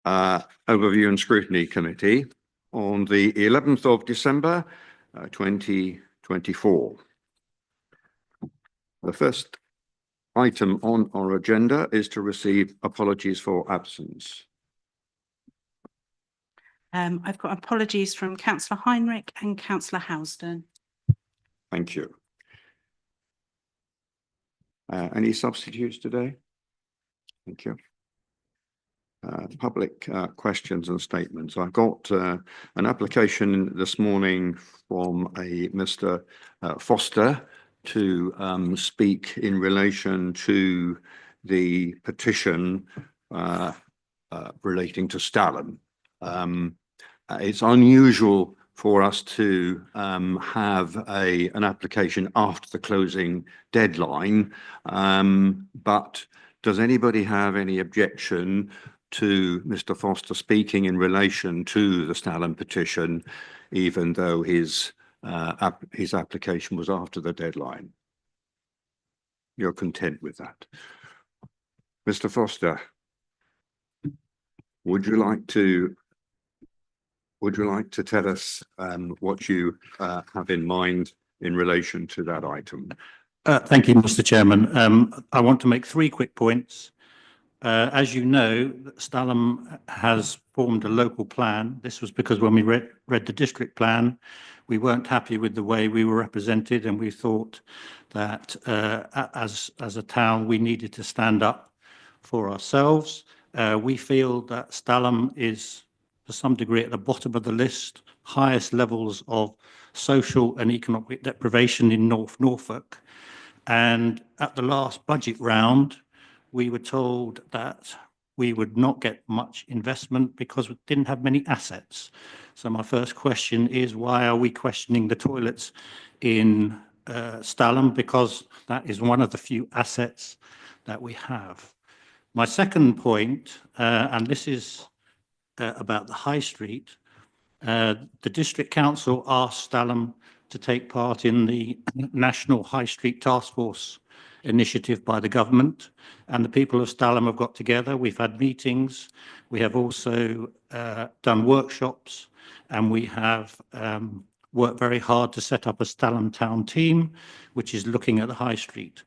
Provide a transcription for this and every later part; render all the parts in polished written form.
Overview and Scrutiny Committee on the 11th of December 2024. The first item on our agenda is to receive apologies for absence. I've got apologies from Councillor Heinrich and Councillor Housden. Thank you. Any substitutes today? Thank you. Public questions and statements. I got an application this morning from a Mr. Foster to speak in relation to the petition relating to Stalham. It's unusual for us to have an application after the closing deadline, but does anybody have any objection to Mr. Foster speaking in relation to the Stalham petition, even though his application was after the deadline? You're content with that? Mr. Foster, would you like to tell us what you have in mind in relation to that item? Thank you, Mr. Chairman. I want to make 3 quick points. As you know, Stalham has formed a local plan. This was because when we read the district plan, we weren't happy with the way we were represented, and we thought that as a town, we needed to stand up for ourselves. We feel that Stalham is, to some degree, at the bottom of the list, highest levels of social and economic deprivation in North Norfolk. And at the last budget round, we were told that we would not get much investment because we didn't have many assets. So my first question is, why are we questioning the toilets in Stalham? Because that is one of the few assets that we have. My second point, and this is about the High Street, the District Council asked Stalham to take part in the National High Street Task Force initiative by the government, and the people of Stalham have got together. We've had meetings, we have also done workshops, and we have worked very hard to set up a Stalham Town team, which is looking at the High Street.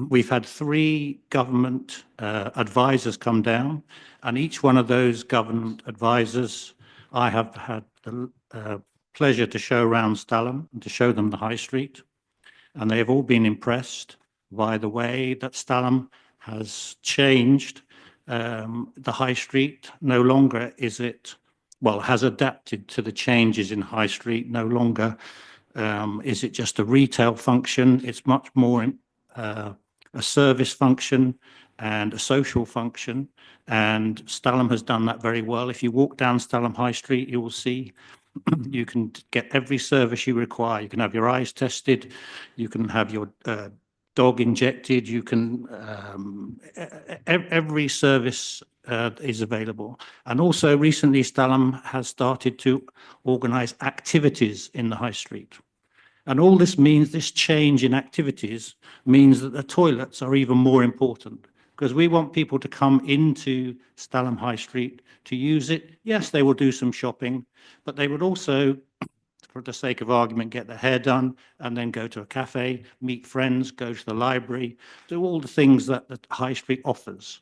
We've had 3 government advisors come down, and each one of those government advisors, I have had the pleasure to show around Stalham and to show them the High Street, and they have all been impressed by the way that Stalham has changed the High Street. No longer is it, well, has adapted to the changes in High Street. No longer is it just a retail function. It's much more a service function and a social function, and Stalham has done that very well. If you walk down Stalham High Street, you will see you can get every service you require. You can have your eyes tested, you can have your dog injected, you can every service is available. And also recently Stalham has started to organise activities in the High Street. And all this means, this change in activities means that the toilets are even more important, because we want people to come into Stalham High Street to use it. Yes, they will do some shopping, but they would also, for the sake of argument, get their hair done and then go to a cafe, meet friends, go to the library, do all the things that the High Street offers.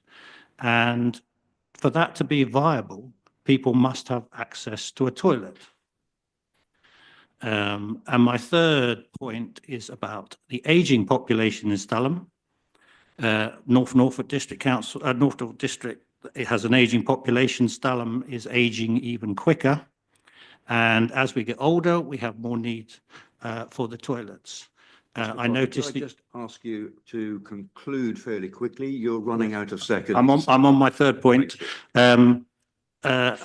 And for that to be viable, people must have access to a toilet. And my third point is about the ageing population in Stalham. North Norfolk District Council, North Norfolk District, it has an ageing population. Stalham is ageing even quicker. And as we get older, we have more need for the toilets. I noticed. Could I just ask you to conclude fairly quickly? You're running out of seconds. I'm on my third point.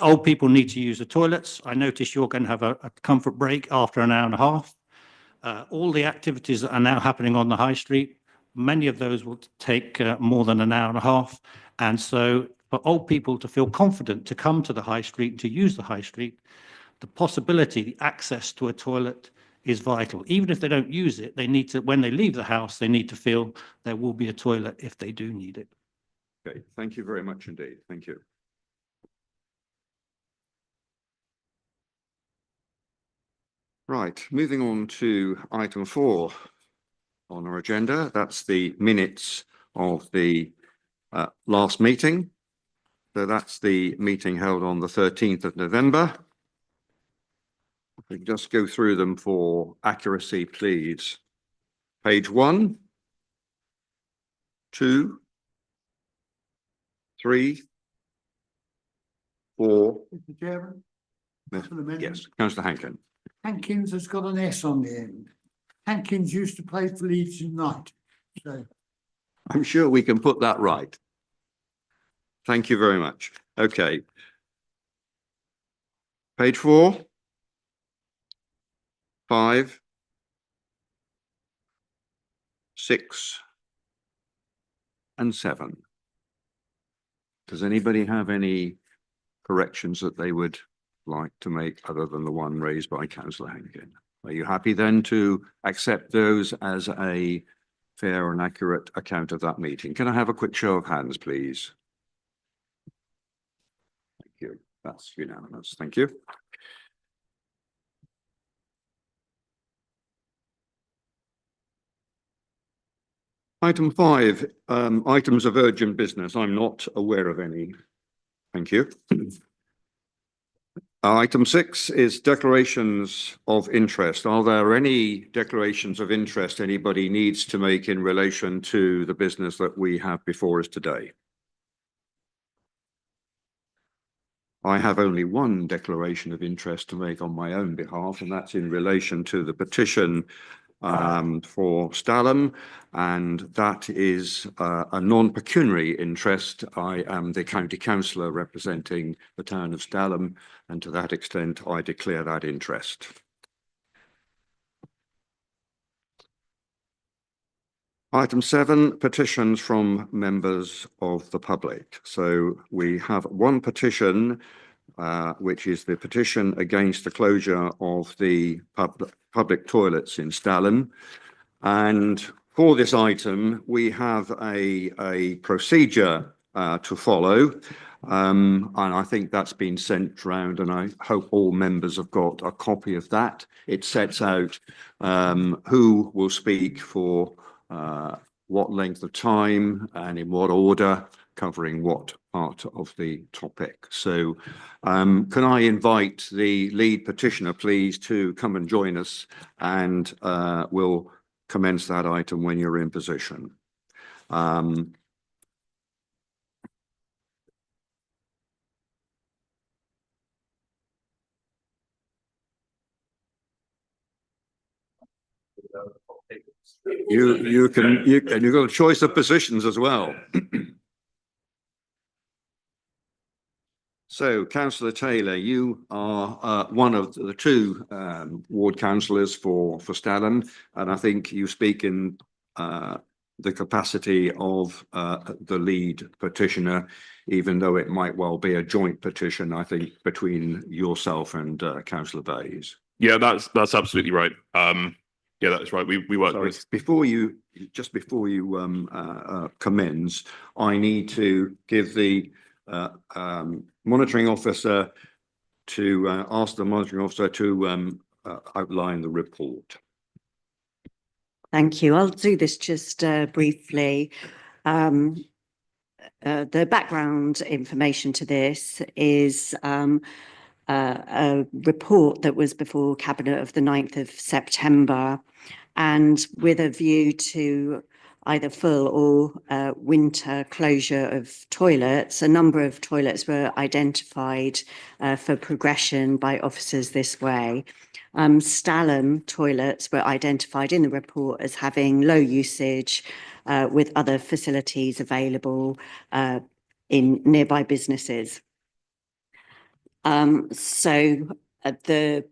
Old people need to use the toilets. I notice you're going to have a comfort break after an hour and a half. All the activities that are now happening on the High Street, many of those will take more than an hour and a half. And so for old people to feel confident to come to the High Street, to use the High Street, the possibility, the access to a toilet is vital. Even if they don't use it, they need to, when they leave the house, they need to feel there will be a toilet if they do need it. Okay, thank you very much indeed. Thank you. Right, moving on to item 4 on our agenda. That's the minutes of the last meeting. So that's the meeting held on the 13th of November. If we can just go through them for accuracy, please. Page 1, 2, 3, 4. Mr. Chairman, Yes, Councillor Hankin. Hankins has got an S on the end. Hankins used to play for Leeds United. So I'm sure we can put that right. Thank you very much. Okay. Page 4, 5, 6, and 7. Does anybody have any corrections that they would like to make other than the one raised by Councillor Hankin? Are you happy then to accept those as a fair and accurate account of that meeting? Can I have a quick show of hands, please? Thank you. That's unanimous. Thank you. Item 5, items of urgent business. I'm not aware of any. Thank you. Item 6 is declarations of interest. Are there any declarations of interest anybody needs to make in relation to the business that we have before us today? I have only one declaration of interest to make on my own behalf, and that's in relation to the petition for Stalham, and that is a non-pecuniary interest. I am the county councillor representing the town of Stalham, and to that extent I declare that interest. Item 7, petitions from members of the public. So we have one petition, which is the petition against the closure of the public toilets in Stalham. And for this item, we have a procedure to follow. And I think that's been sent round, and I hope all members have got a copy of that. It sets out who will speak for what length of time and in what order, covering what part of the topic. So can I invite the lead petitioner, please, to come and join us, and we'll commence that item when you're in position. You've got a choice of positions as well. So, Councillor Taylor, you are one of the two ward councillors for Stalham, and I think you speak in the capacity of the lead petitioner, even though it might well be a joint petition, I think, between yourself and Councillor Bayes. Yeah, that's absolutely right. Yeah, that's right. We work with. Before you commence, I need to give the monitoring officer to ask the monitoring officer to outline the report. Thank you. I'll do this just briefly. The background information to this is a report that was before Cabinet of the 9th of September, and with a view to either full or winter closure of toilets. A number of toilets were identified for progression by officers this way. Stalham toilets were identified in the report as having low usage with other facilities available in nearby businesses. So the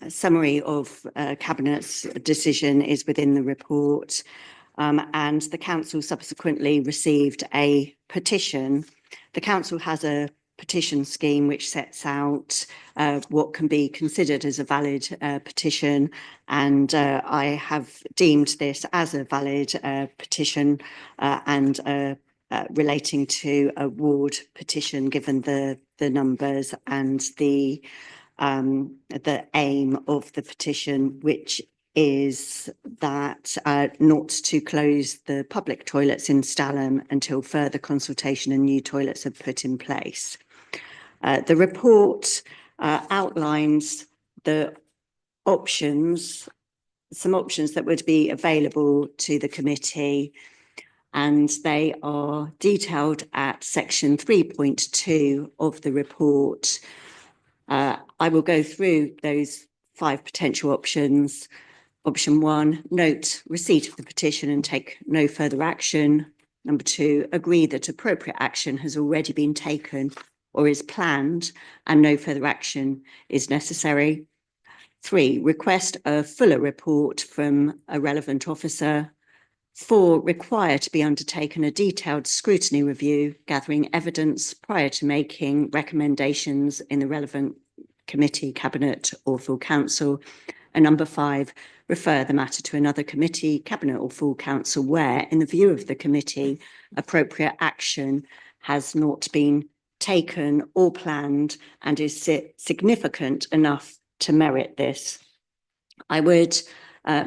summary of Cabinet's decision is within the report, and the council subsequently received a petition. The council has a petition scheme which sets out what can be considered as a valid petition, and I have deemed this as a valid petition and relating to a ward petition, given the numbers and the the aim of the petition, which is that not to close the public toilets in Stalham until further consultation and new toilets are put in place. The report outlines the options, some options that would be available to the committee, and they are detailed at section 3.2 of the report. I will go through those 5 potential options. Option 1, note receipt of the petition and take no further action. Number 2, agree that appropriate action has already been taken or is planned and no further action is necessary. 3, request a fuller report from a relevant officer. 4, require to be undertaken a detailed scrutiny review, gathering evidence prior to making recommendations in the relevant committee, cabinet or full council. And number 5, refer the matter to another committee, cabinet or full council where, in the view of the committee, appropriate action has not been taken or planned and is significant enough to merit this. I would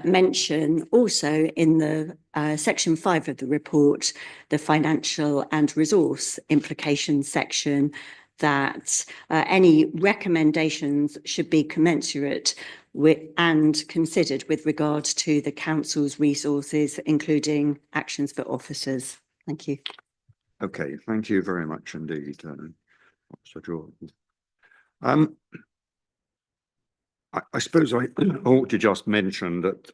mention also in the section 5 of the report, the financial and resource implications section, that any recommendations should be commensurate with and considered with regard to the council's resources, including actions for officers. Thank you. Okay, thank you very much indeed, Officer Jordan. I suppose I ought to just mention that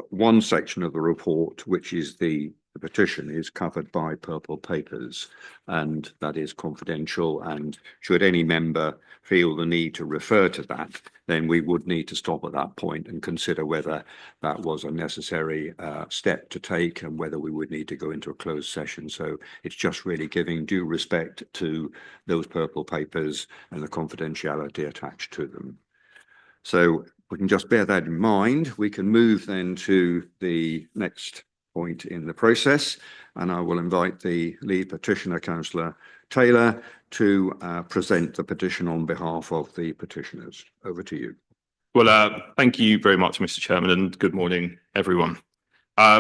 one section of the report, which is the petition, is covered by purple papers, and that is confidential. And should any member feel the need to refer to that, then we would need to stop at that point and consider whether that was a necessary step to take and whether we would need to go into a closed session. So it's just really giving due respect to those purple papers and the confidentiality attached to them. So we can just bear that in mind. We can move then to the next point in the process, and I will invite the lead petitioner, Councillor Taylor, to present the petition on behalf of the petitioners. Over to you. Well, thank you very much, Mr. Chairman, and good morning, everyone.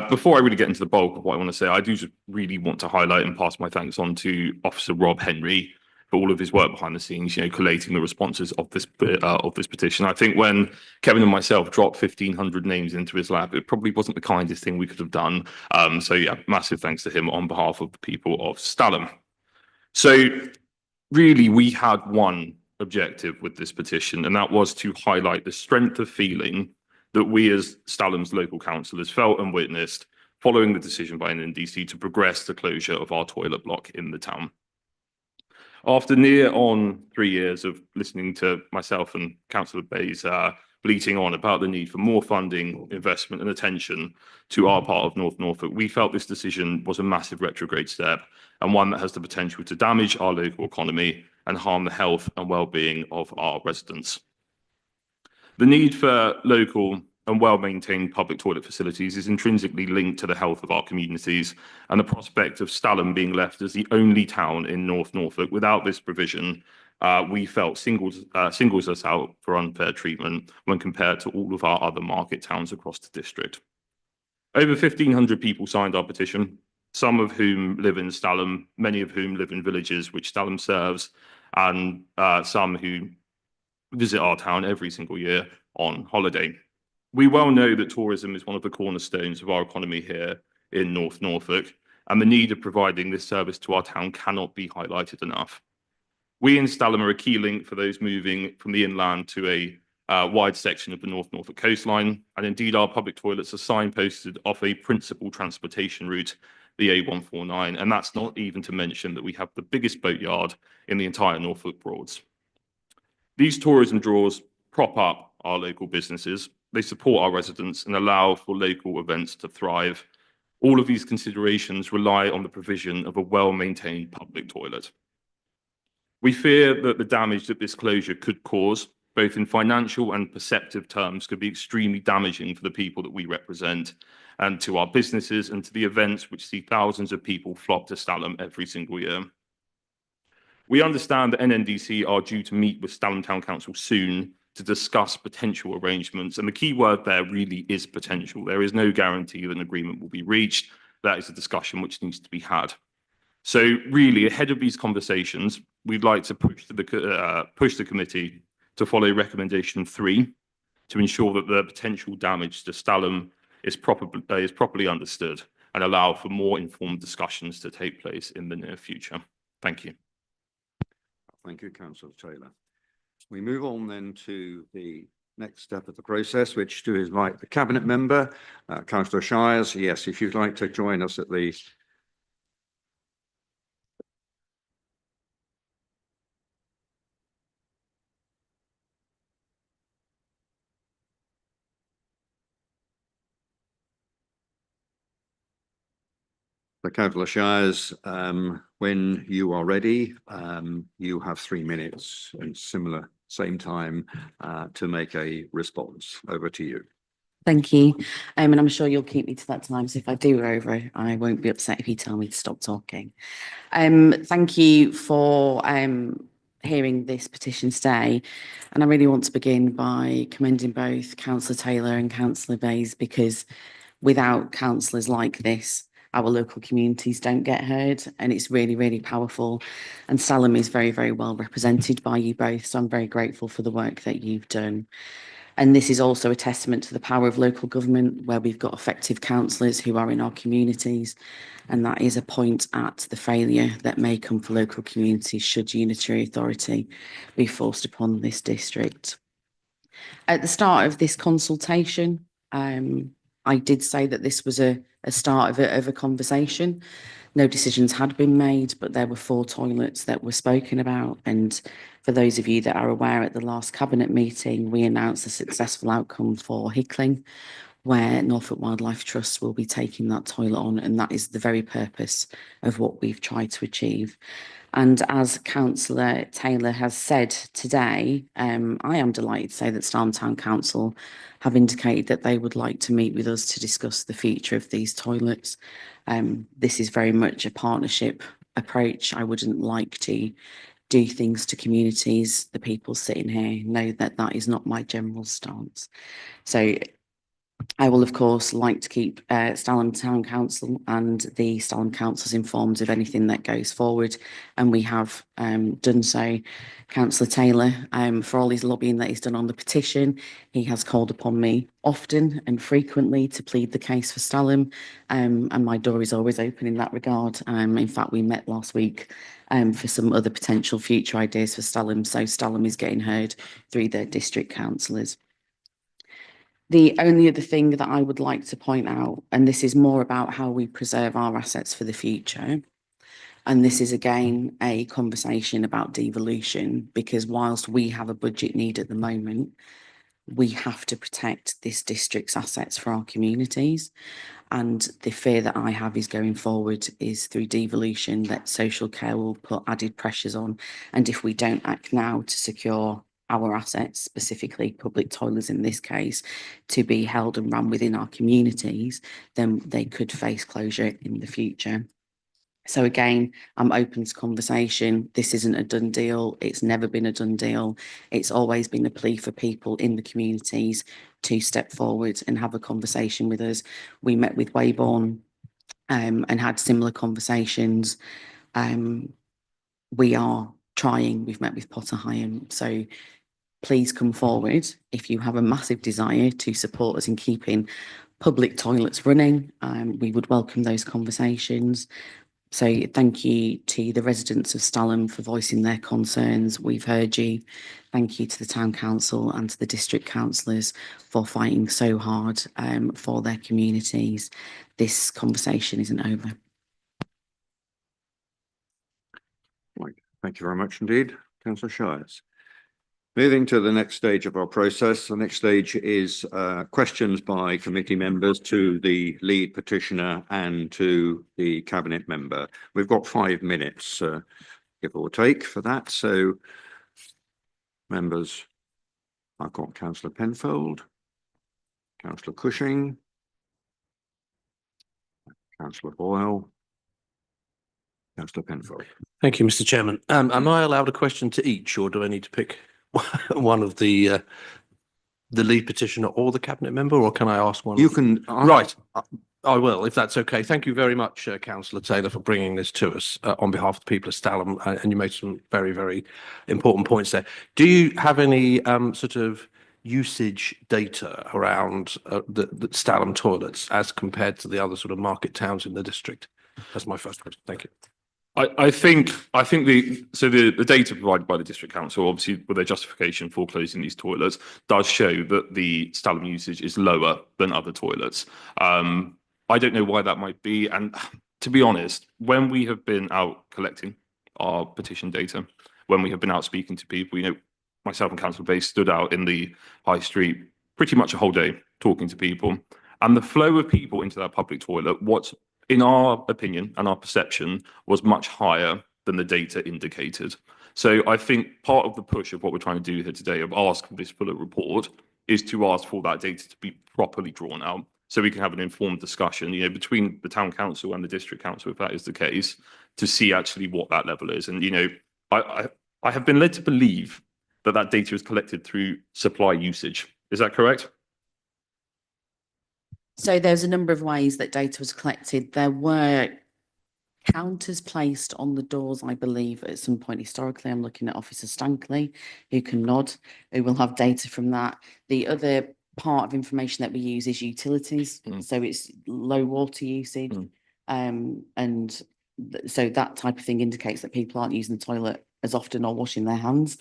Before I really get into the bulk of what I want to say, I do just really want to highlight and pass my thanks on to Officer Rob Henry for all of his work behind the scenes, collating the responses of this petition. I think when Kevin and myself dropped 1,500 names into his lap, it probably wasn't the kindest thing we could have done. So yeah, massive thanks to him on behalf of the people of Stalham. So really, we had one objective with this petition, and that was to highlight the strength of feeling that we as Stalham's local councillors felt and witnessed following the decision by NNDC to progress the closure of our toilet block in the town. After near on 3 years of listening to myself and Councillor Bayes bleating on about the need for more funding, investment and attention to our part of North Norfolk, we felt this decision was a massive retrograde step and one that has the potential to damage our local economy and harm the health and well-being of our residents. The need for local and well-maintained public toilet facilities is intrinsically linked to the health of our communities, and the prospect of Stalham being left as the only town in North Norfolk without this provision, we felt singles us out for unfair treatment when compared to all of our other market towns across the district. Over 1,500 people signed our petition, some of whom live in Stalham, many of whom live in villages which Stalham serves, and some who visit our town every single year on holiday. We well know that tourism is one of the cornerstones of our economy here in North Norfolk, and the need of providing this service to our town cannot be highlighted enough. We in Stalham are a key link for those moving from the inland to a wide section of the North Norfolk coastline, and indeed our public toilets are signposted off a principal transportation route, the A149, and that's not even to mention that we have the biggest boatyard in the entire Norfolk Broads. These tourism draws prop up our local businesses. They support our residents and allow for local events to thrive. All of these considerations rely on the provision of a well-maintained public toilet. We fear that the damage that this closure could cause, both in financial and perceptive terms, could be extremely damaging for the people that we represent and to our businesses and to the events which see thousands of people flock to Stalham every single year. We understand that NNDC are due to meet with Stalham Town Council soon to discuss potential arrangements. And the key word there really is potential. There is no guarantee that an agreement will be reached. That is a discussion which needs to be had. So really, ahead of these conversations, we'd like to push the committee to follow recommendation 3 to ensure that the potential damage to Stalham is properly understood and allow for more informed discussions to take place in the near future. Thank you. Thank you, Councillor Taylor. We move on then to the next step of the process, which to invite the Cabinet Member, Councillor Shires. Yes, if you'd like to join us at the Councillor Shires, when you are ready, you have 3 minutes and same time to make a response. Over to you. Thank you. And I'm sure you'll keep me to that time. So if I do go over, I won't be upset if you tell me to stop talking. Thank you for hearing this petition today. And I really want to begin by commending both Councillor Taylor and Councillor Bayes, because without councillors like this, our local communities don't get heard, and it's really, really powerful. And Stalham is very, very well represented by you both. So I'm very grateful for the work that you've done. And this is also a testament to the power of local government, where we've got effective councillors who are in our communities. And that is a point at the failure that may come for local communities should unitary authority be forced upon this district. At the start of this consultation, I did say that this was a start of a conversation. No decisions had been made, but there were 4 toilets that were spoken about. And for those of you that are aware, at the last Cabinet meeting, we announced a successful outcome for Hickling, where Norfolk Wildlife Trust will be taking that toilet on. And that is the very purpose of what we've tried to achieve. And as Councillor Taylor has said today, I am delighted to say that Stalham Town Council have indicated that they would like to meet with us to discuss the future of these toilets. This is very much a partnership approach. I wouldn't like to do things to communities. The people sitting here know that that is not my general stance. So I will, of course, like to keep Stalham Town Council and the Stalham Councils informed of anything that goes forward. And we have done so. Councillor Taylor, for all his lobbying that he's done on the petition, he has called upon me often and frequently to plead the case for Stalham. And my door is always open in that regard. In fact, we met last week for some other potential future ideas for Stalham. So Stalham is getting heard through their district councillors. The only other thing that I would like to point out, and this is more about how we preserve our assets for the future, and this is again a conversation about devolution, because whilst we have a budget need at the moment, we have to protect this district's assets for our communities. And the fear that I have is going forward is through devolution that social care will put added pressures on. And if we don't act now to secure our assets, specifically public toilets in this case, to be held and run within our communities, then they could face closure in the future. So again, I'm open to conversation. This isn't a done deal. It's never been a done deal. It's always been a plea for people in the communities to step forward and have a conversation with us. We met with Weybourne and had similar conversations. We are trying. We've met with Potter Heigham. So please come forward if you have a massive desire to support us in keeping public toilets running. We would welcome those conversations. So thank you to the residents of Stalham for voicing their concerns. We've heard you. Thank you to the Town Council and to the district councillors for fighting so hard for their communities. This conversation isn't over. Right. Thank you very much indeed, Councillor Shires. Moving to the next stage of our process. The next stage is questions by committee members to the lead petitioner and to the cabinet member. We've got 5 minutes, give or take, for that. So, members, I've got Councillor Penfold, Councillor Cushing, Councillor Boyle, Councillor Penfold. Thank you, Mr. Chairman. Am I allowed a question to each, or do I need to pick one of the lead petitioner or the cabinet member, or can I ask one? You can. Right, I will, if that's okay. Thank you very much, Councillor Taylor, for bringing this to us on behalf of the people of Stalham, and you made some very, very important points there. Do you have any sort of usage data around the Stalham toilets as compared to the other sort of market towns in the district? That's my first question. Thank you. I think the data provided by the district council, obviously with their justification for closing these toilets, does show that the Stalham usage is lower than other toilets. I don't know why that might be, and to be honest, when we have been out collecting our petition data, when we have been out speaking to people, you know, myself and Councillor Bass stood out in the high street pretty much a whole day talking to people, and the flow of people into that public toilet, what's in our opinion and our perception, was much higher than the data indicated. So I think part of the push of what we're trying to do here today, of ask for this fuller report, is to ask for that data to be properly drawn out, so we can have an informed discussion, you know, between the town council and the district council, if that is the case, to see actually what that level is. And, you know, I have been led to believe that that data is collected through supply usage. Is that correct? So there's a number of ways that data was collected. There were counters placed on the doors, I believe, at some point historically. I'm looking at Officer Stankley, who can nod, who will have data from that. The other part of information that we use is utilities. So it's low water usage. So that type of thing indicates that people aren't using the toilet as often or washing their hands.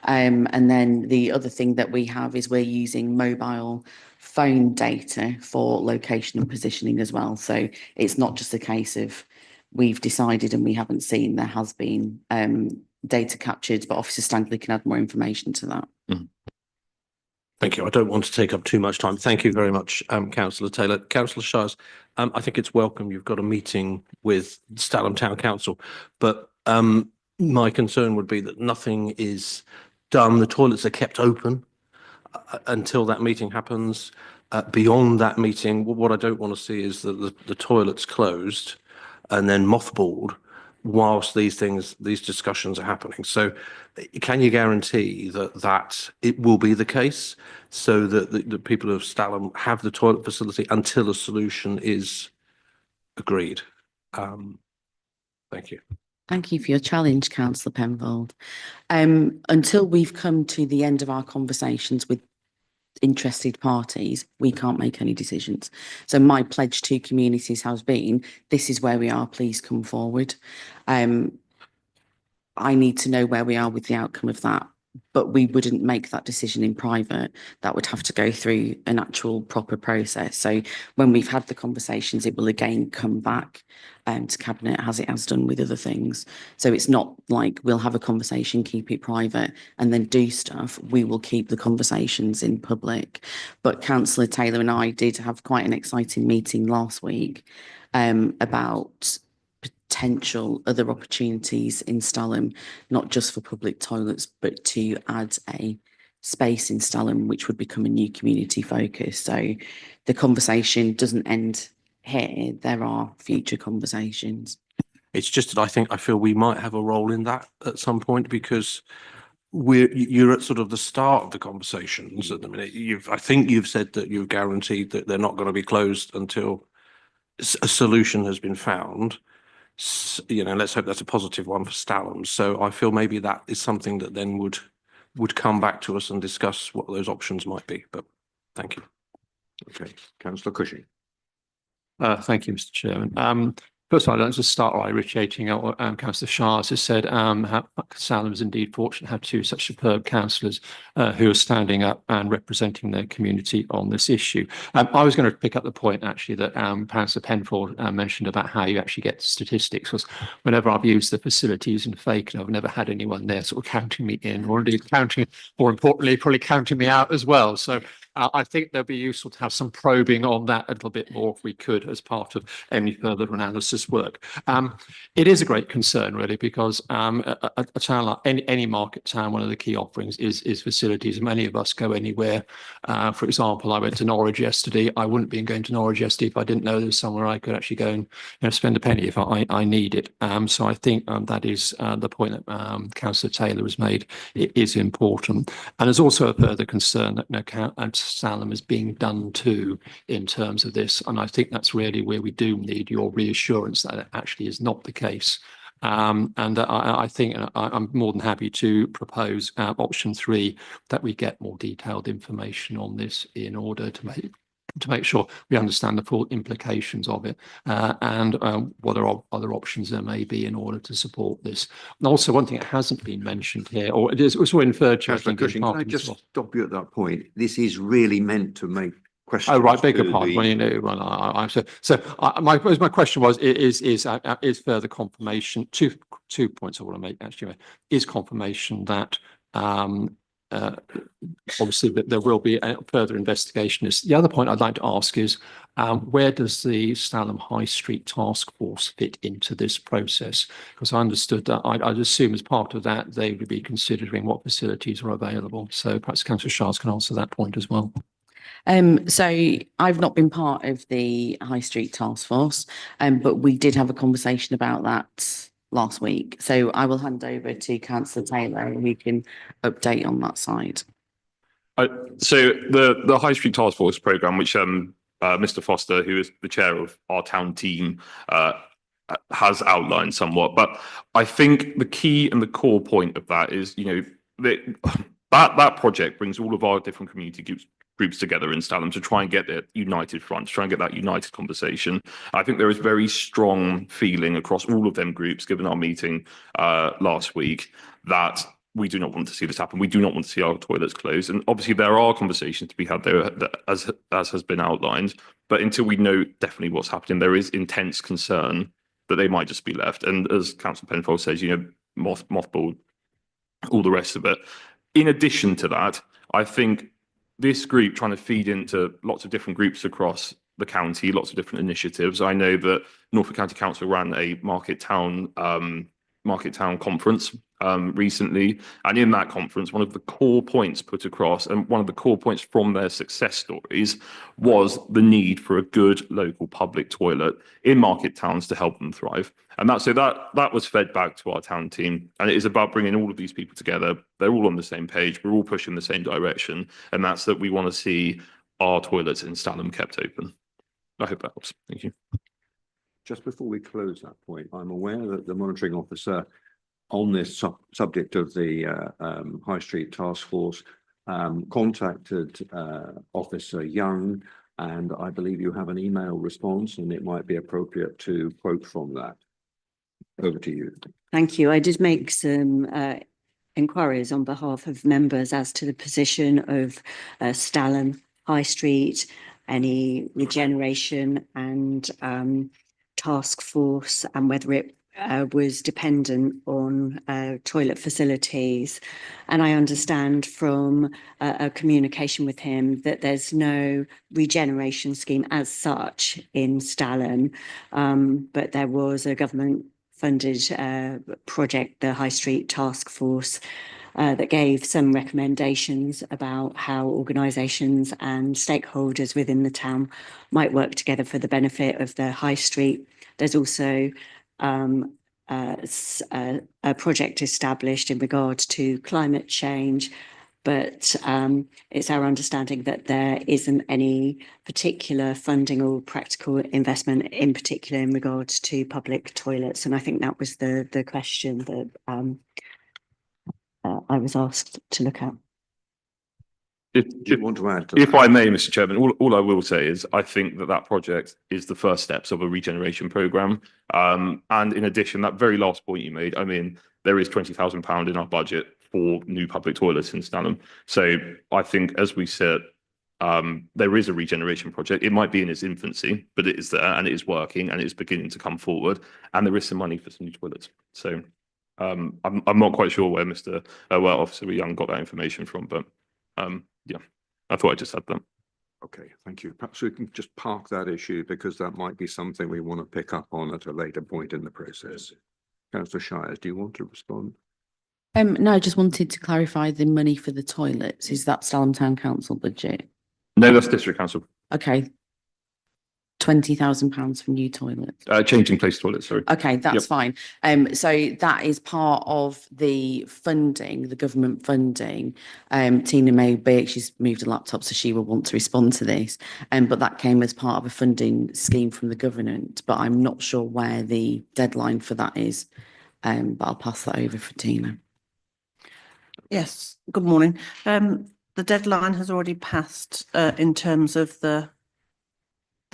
And then the other thing that we have is we're using mobile phone data for location and positioning as well. So it's not just a case of we've decided and we haven't seen. There has been data captured, but Officer Stankley can add more information to that. Thank you. I don't want to take up too much time. Thank you very much, Councillor Taylor. Councillor Shires, I think it's welcome you've got a meeting with Stalham Town Council, but my concern would be that nothing is done. The toilets are kept open until that meeting happens. Beyond that meeting, what I don't want to see is that the toilets closed and then mothballed whilst these discussions are happening. So can you guarantee that it will be the case, so that the people of Stalham have the toilet facility until a solution is agreed? Thank you. Thank you for your challenge, Councillor Penfold. Until we've come to the end of our conversations with interested parties, we can't make any decisions. So my pledge to communities has been, this is where we are, please come forward. I need to know where we are with the outcome of that, but we wouldn't make that decision in private. That would have to go through an actual proper process. So when we've had the conversations, it will again come back to Cabinet, as it has done with other things. So it's not like we'll have a conversation, keep it private, and then do stuff. We will keep the conversations in public. But Councillor Taylor and I did have quite an exciting meeting last week about potential other opportunities in Stalham, not just for public toilets, but to add a space in Stalham, which would become a new community focus. So the conversation doesn't end here. There are future conversations. It's just that I feel we might have a role in that at some point, because you're at sort of the start of the conversations at the minute. I think you've said that you've guaranteed that they're not going to be closed until a solution has been found. You know, let's hope that's a positive one for Stalham. So I feel maybe that is something that then would come back to us and discuss what those options might be. But thank you. Okay, Councillor Cushing. Thank you, Mr. Chairman. First of all, I'd like to start by reiterating what Councillor Shires has said. Stalham is indeed fortunate to have two such superb councillors who are standing up and representing their community on this issue. I was going to pick up the point actually that Councillor Penfold mentioned about how you actually get statistics, because whenever I've used the facilities in Faken, I've never had anyone there sort of counting me in, or indeed counting, more importantly, probably counting me out as well. So I think they'll be useful to have some probing on that a little bit more if we could as part of any further analysis work. It is a great concern really because a town like any market town, one of the key offerings is facilities. Many of us go anywhere. For example, I went to Norwich yesterday. I wouldn't be going to Norwich yesterday if I didn't know there was somewhere I could actually go and spend a penny if I need it. So I think that is the point that Councillor Taylor has made. It is important. And there's also a further concern that Stalham is being done to in terms of this. And I think that's really where we do need your reassurance that it actually is not the case. I think I'm more than happy to propose option 3, that we get more detailed information on this in order to make sure we understand the full implications of it and what other options there may be in order to support this. And also, one thing that hasn't been mentioned here, or it is also inferred to, Councillor Cushing, can I just stop you at that point? This is really meant to make questions. Oh, right, beg your pardon. Well, you know, my question was, is further confirmation, two points I want to make actually, is confirmation that obviously that there will be a further investigation. The other point I'd like to ask is, where does the Stalham High Street Task Force fit into this process? Because I understood that I'd assume as part of that, they would be considering what facilities are available. So perhaps Councillor Shires can answer that point as well. So I've not been part of the High Street Task Force, but we did have a conversation about that last week. So I will hand over to Councillor Taylor and we can update on that side. So the High Street Task Force programme, which Mr. Foster, who is the chair of our town team, has outlined somewhat. But I think the key and the core point of that is, you know, that project brings all of our different community groups together in Stalham to try and get the united front, to try and get that united conversation. I think there is very strong feeling across all of them groups, given our meeting last week, that we do not want to see this happen. We do not want to see our toilets closed. And obviously there are conversations to be had there, as has been outlined. But until we know definitely what's happening, there is intense concern that they might just be left. And as Councillor Penfold says, you know, mothballed, all the rest of it. In addition to that, I think this group trying to feed into lots of different groups across the county, lots of different initiatives. I know that Norfolk County Council ran a Market Town conference recently, and in that conference, one of the core points put across, and one of the core points from their success stories, was the need for a good local public toilet in market towns to help them thrive. And that was fed back to our town team, and it is about bringing all of these people together. They're all on the same page. We're all pushing the same direction, and that's that we want to see our toilets in Stalham kept open. I hope that helps. Thank you. Just before we close that point, I'm aware that the monitoring officer on this subject of the High Street Task Force contacted Officer Young, and I believe you have an email response, and it might be appropriate to quote from that. Over to you. Thank you. I did make some inquiries on behalf of members as to the position of Stalham High Street, any regeneration and task force, and whether it was dependent on toilet facilities. And I understand from a communication with him that there's no regeneration scheme as such in Stalham, but there was a government funded project, the High Street Task Force, that gave some recommendations about how organisations and stakeholders within the town might work together for the benefit of the High Street. There's also a project established in regards to climate change, but it's our understanding that there isn't any particular funding or practical investment, in particular in regards to public toilets. And I think that was the question that I was asked to look at. Do you want to add to if that? I may, Mr. Chairman, all I will say is I think that project is the first steps of a regeneration programme. And in addition, that very last point you made, I mean, there is £20,000 in our budget for new public toilets in Stalham. So I think, as we said, there is a regeneration project. It might be in its infancy, but it is there and it is working and it is beginning to come forward. And there is some money for some new toilets. So I'm not quite sure where Officer Young got that information from, but yeah, I thought I just had that. Okay, thank you. Perhaps we can just park that issue because that might be something we want to pick up on at a later point in the process. Councillor Shires, do you want to respond? No, I just wanted to clarify the money for the toilets. Is that Stalham Town Council budget? No, that's district council. Okay. £20,000 for new toilets. Changing place toilets, sorry. Okay, that's Yep. fine. So that is part of the funding, the government funding. Tina may be, she's moved a laptop, so she will want to respond to this. But that came as part of a funding scheme from the government, but I'm not sure where the deadline for that is. But I'll pass that over for Tina. Yes, good morning. The deadline has already passed in terms of the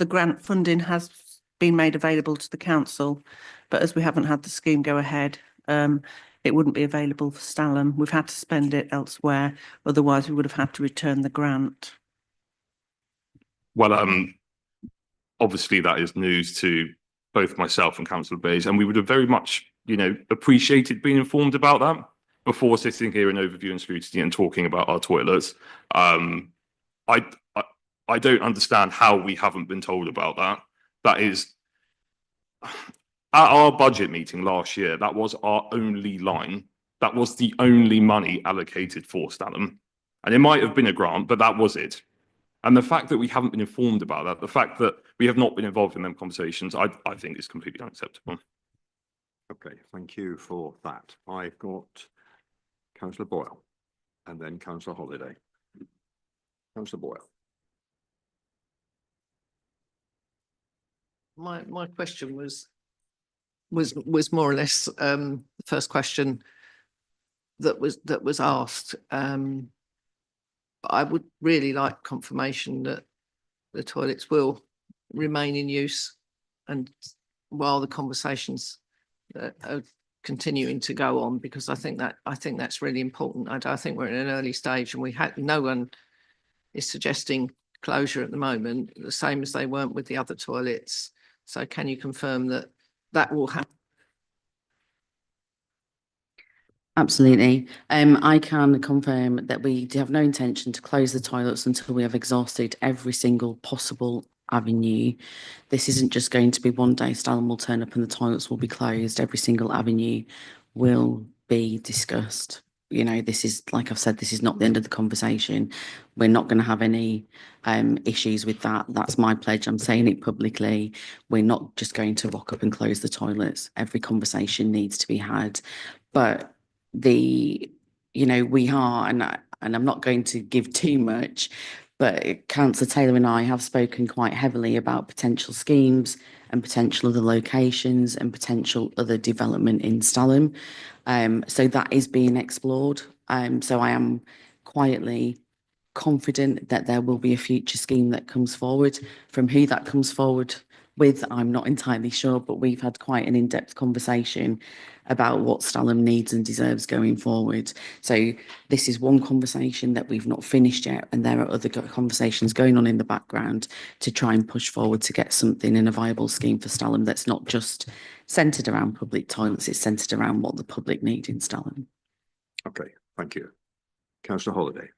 grant funding has been made available to the council, but as we haven't had the scheme go ahead, it wouldn't be available for Stalham. We've had to spend it elsewhere, otherwise we would have had to return the grant. Well, obviously that is news to both myself and Councillor Bayes, and we would have very much, appreciated being informed about that before sitting here in overview and scrutiny and talking about our toilets. I don't understand how we haven't been told about that. That is, at our budget meeting last year, that was our only line. That was the only money allocated for Stalham. And it might have been a grant, but that was it. And the fact that we haven't been informed about that, the fact that we have not been involved in them conversations, I think is completely unacceptable. Okay, thank you for that. I've got Councillor Boyle and then Councillor Holiday. Councillor Boyle. My question was more or less the first question that was asked. I would really like confirmation that the toilets will remain in use, and while the conversations are continuing to go on, because I think that's really important. I think we're in an early stage, and no one is suggesting closure at the moment, the same as they weren't with the other toilets. So can you confirm that will happen? Absolutely. I can confirm that we have no intention to close the toilets until we have exhausted every single possible avenue. This isn't just going to be one day Stalham will turn up and the toilets will be closed. Every single avenue will be discussed. This is, like I've said, this is not the end of the conversation. We're not going to have any issues with that. That's my pledge. I'm saying it publicly. We're not just going to rock up and close the toilets. Every conversation needs to be had. But we are, and I'm not going to give too much, but Councillor Taylor and I have spoken quite heavily about potential schemes and potential other locations and potential other development in Stalham. So that is being explored. So I am quietly confident that there will be a future scheme that comes forward. From who that comes forward with, I'm not entirely sure, but we've had quite an in-depth conversation about what Stalham needs and deserves going forward. So this is one conversation that we've not finished yet, and there are other conversations going on in the background to try and push forward to get something in a viable scheme for Stalham that's not just centred around public toilets, it's centred around what the public need in Stalham. Okay, thank you. Councillor Holiday.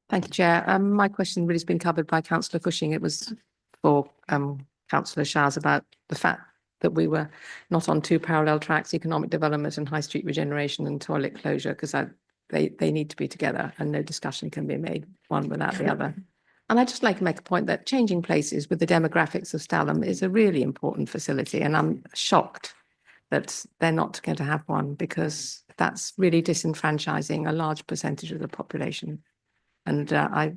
Thank you, Chair. My question really has been covered by Councillor Cushing. It was for Councillor Shaz about the fact that we were not on two parallel tracks, economic development and high street regeneration and toilet closure, because they need to be together and no discussion can be made one without the other. And I'd just like to make a point that changing places with the demographics of Stalham is a really important facility, and I'm shocked that they're not going to have one, because that's really disenfranchising a large percentage of the population. And I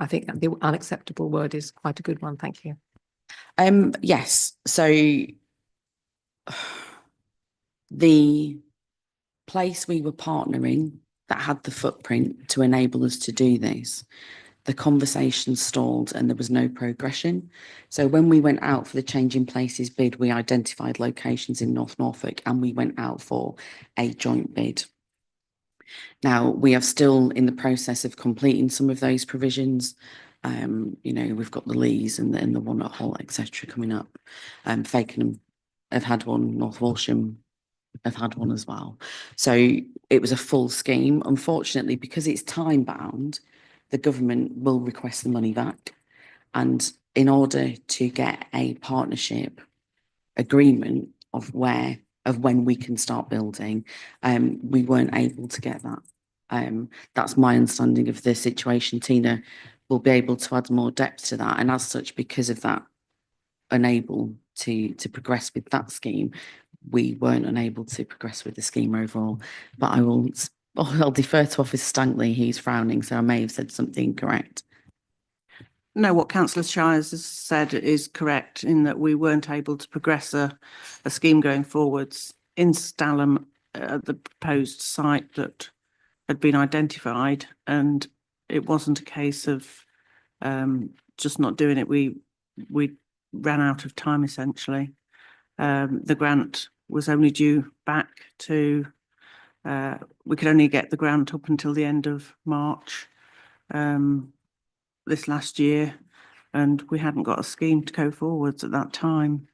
think that the unacceptable word is quite a good one. Thank you. Yes. So the place we were partnering that had the footprint to enable us to do this, the conversation stalled and there was no progression. So when we went out for the Changing Places bid, we identified locations in North Norfolk and we went out for a joint bid. Now, we are still in the process of completing some of those provisions. We've got the Lees and the one at Hull, etc. coming up. Fakenham have had one, North Walsham have had one as well. So it was a full scheme. Unfortunately, because it's time bound, the government will request the money back. And in order to get a partnership agreement of when we can start building, we weren't able to get that. That's my understanding of the situation. Tina will be able to add more depth to that. And as such, because of that, unable to progress with that scheme, we weren't unable to progress with the scheme overall. But I'll defer to Officer Stankley, who's frowning, so I may have said something incorrect. No, what Councillor Shires has said is correct in that we weren't able to progress a scheme going forwards in Stalham at the proposed site that had been identified, and it wasn't a case of just not doing it. We ran out of time essentially. The grant was only due back to we could only get the grant up until the end of March this last year, and we hadn't got a scheme to go forwards at that time.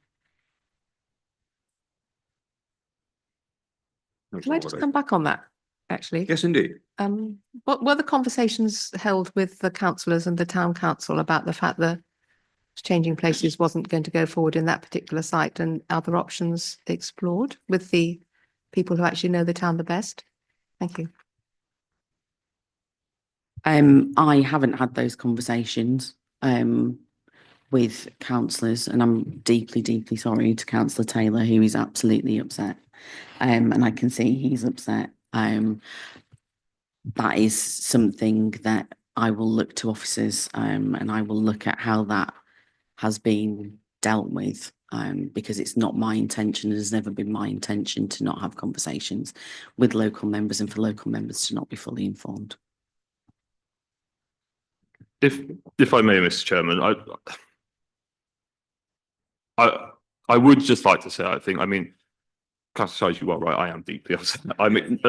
Can I just come back on that, actually? Yes, indeed. What were the conversations held with the councillors and the town council about the fact that changing places wasn't going to go forward in that particular site, and other options explored with the people who actually know the town the best? Thank you. I haven't had those conversations with councillors, and I'm deeply, deeply sorry to Councillor Taylor, who is absolutely upset. And I can see he's upset. That is something that I will look to officers and I will look at how that has been dealt with, because it's not my intention, it has never been my intention to not have conversations with local members and for local members to not be fully informed. If I may, Mr. Chairman, I would just like to say, I mean, Councillor Shires, you are right, I am deeply upset. I mean,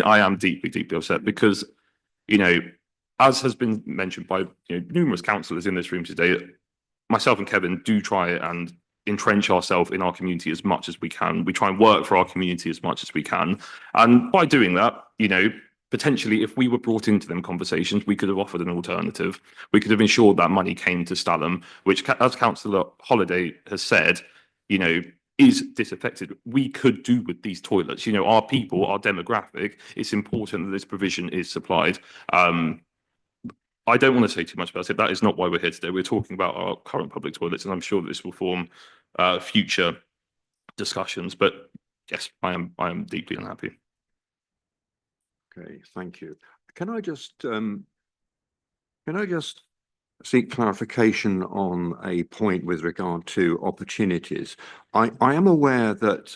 I am deeply, deeply upset because, you know, as has been mentioned by numerous councillors in this room today, myself and Kevin do try and entrench ourselves in our community as much as we can. We try and work for our community as much as we can. And by doing that, potentially, if we were brought into them conversations, we could have offered an alternative. We could have ensured that money came to Stalham, which, as Councillor Holliday has said, is disaffected. We could do with these toilets. Our people, our demographic, it's important that this provision is supplied. I don't want to say too much about it. That is not why we're here today. We're talking about our current public toilets, and I'm sure that this will form future discussions. But yes, I am deeply unhappy. Okay, thank you. Can I just seek clarification on a point with regard to opportunities? I am aware that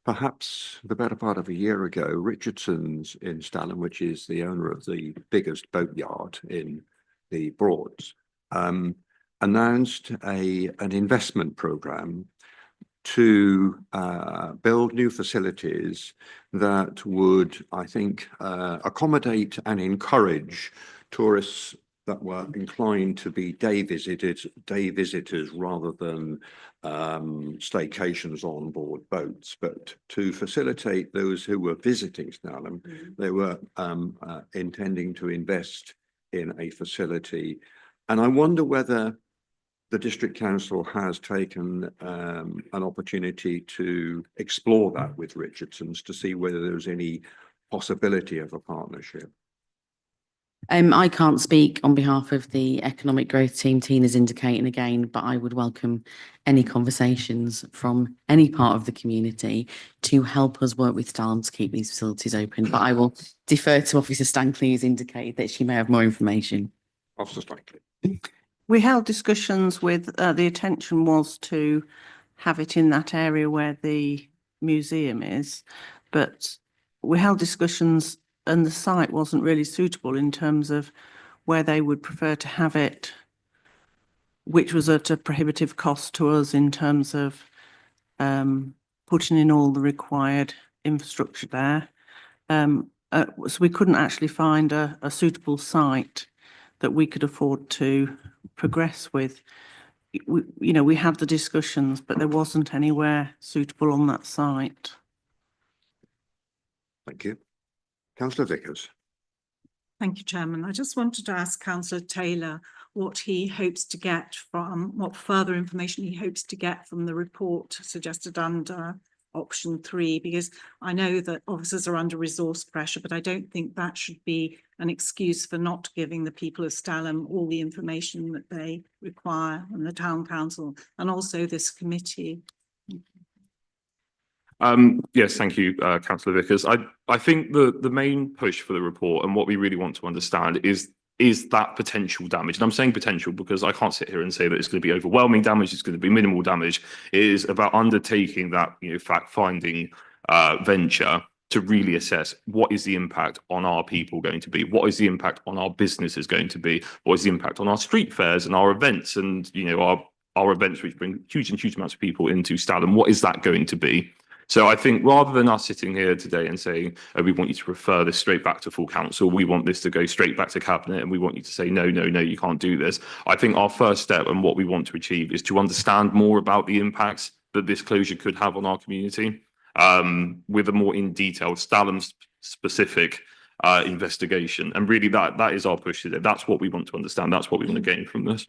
perhaps the better part of a year ago, Richardson's in Stalham, which is the owner of the biggest boatyard in the Broads, announced an investment programme to build new facilities that would, I think, accommodate and encourage tourists that were inclined to be day visitors rather than staycations on board boats, but to facilitate those who were visiting Stalham. They were intending to invest in a facility, and I wonder whether the District Council has taken an opportunity to explore that with Richardson's to see whether there's any possibility of a partnership. I can't speak on behalf of the economic growth team. Tina's indicating again, but I would welcome any conversations from any part of the community to help us work with Stalham to keep these facilities open. But I will defer to Officer Stankley, who's indicated that she may have more information. Officer Stankley. We held discussions with, the intention was to have it in that area where the museum is, but we held discussions and the site wasn't really suitable in terms of where they would prefer to have it, which was at a prohibitive cost to us in terms of putting in all the required infrastructure there. So we couldn't actually find a suitable site that we could afford to progress with. We had the discussions, but there wasn't anywhere suitable on that site. Thank you. Councillor Vickers. Thank you, Chairman. I just wanted to ask Councillor Taylor what he hopes to get from, what further information he hopes to get from the report suggested under option 3, because I know that officers are under resource pressure, but I don't think that should be an excuse for not giving the people of Stalham all the information that they require, and the town council and also this committee. Yes, thank you, Councillor Vickers. I think the main push for the report and what we really want to understand is that potential damage. And I'm saying potential because I can't sit here and say that it's going to be overwhelming damage, it's going to be minimal damage. It is about undertaking that, fact-finding venture to really assess what is the impact on our people going to be, what is the impact on our businesses going to be, what is the impact on our street fairs and our events and our events which bring huge amounts of people into Stalham, what is that going to be? So I think rather than us sitting here today and saying, oh, we want you to refer this straight back to full council, we want this to go straight back to cabinet and we want you to say, no, you can't do this. I think our first step and what we want to achieve is to understand more about the impacts that this closure could have on our community with a more in detail Stalham specific investigation. And really that is our push today. That's what we want to understand. That's what we want to gain from this.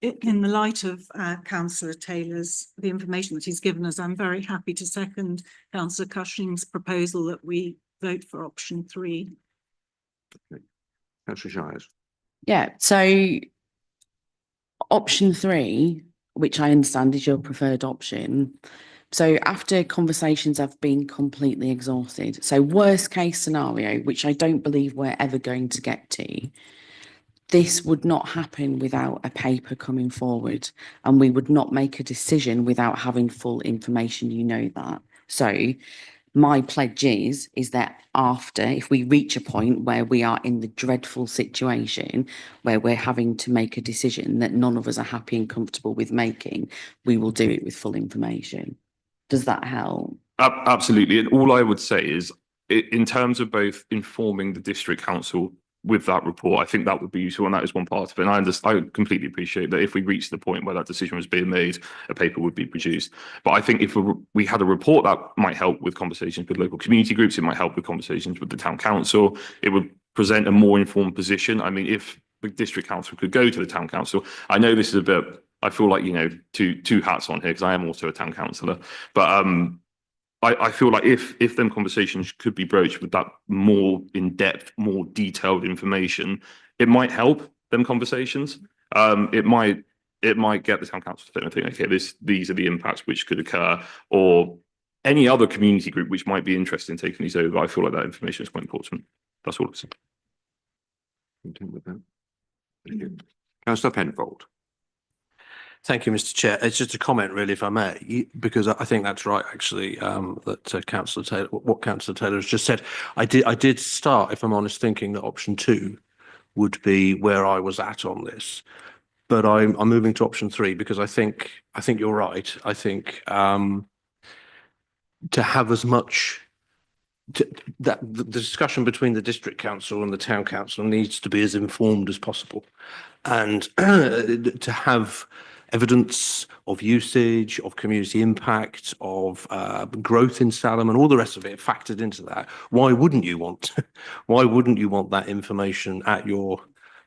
In the light of Councillor Taylor's, the information that he's given us, I'm very happy to second Councillor Cushing's proposal that we vote for option 3. Okay. Councillor Shires. Yeah, so option 3, which I understand is your preferred option. So after conversations have been completely exhausted, so worst case scenario, which I don't believe we're ever going to get to, this would not happen without a paper coming forward, and we would not make a decision without having full information, that. So my pledge is that after, if we reach a point where we are in the dreadful situation where we're having to make a decision that none of us are happy and comfortable with making, we will do it with full information. Does that help? Absolutely. And all I would say is, in terms of both informing the district council with that report, I think that would be useful, and that is one part of it. And I completely appreciate that if we reach the point where that decision was being made, a paper would be produced. But I think if we had a report, that might help with conversations with local community groups, it might help with conversations with the town council, it would present a more informed position. I mean, if the district council could go to the town council, I know this is a bit, I feel like, two hats on here because I am also a town councillor, but I feel like if them conversations could be broached with that more in-depth, more detailed information, it might help them conversations. It might get the town council to think, okay, these are the impacts which could occur, or any other community group which might be interested in taking these over. I feel like that information is quite important. That's all I'm saying. Content with that. Thank you. Councillor Penfold. Thank you, Mr. Chair. It's just a comment, really, if I may, because I think that's right, actually, that Councillor Taylor, what Councillor Taylor has just said. I did start, if I'm honest, thinking that option 2 would be where I was at on this, but I'm moving to option 3 because I think you're right. I think to have as much that the discussion between the district council and the town council needs to be as informed as possible, and to have evidence of usage, of community impact, of growth in Stalham and all the rest of it factored into that. Why wouldn't you want that information at your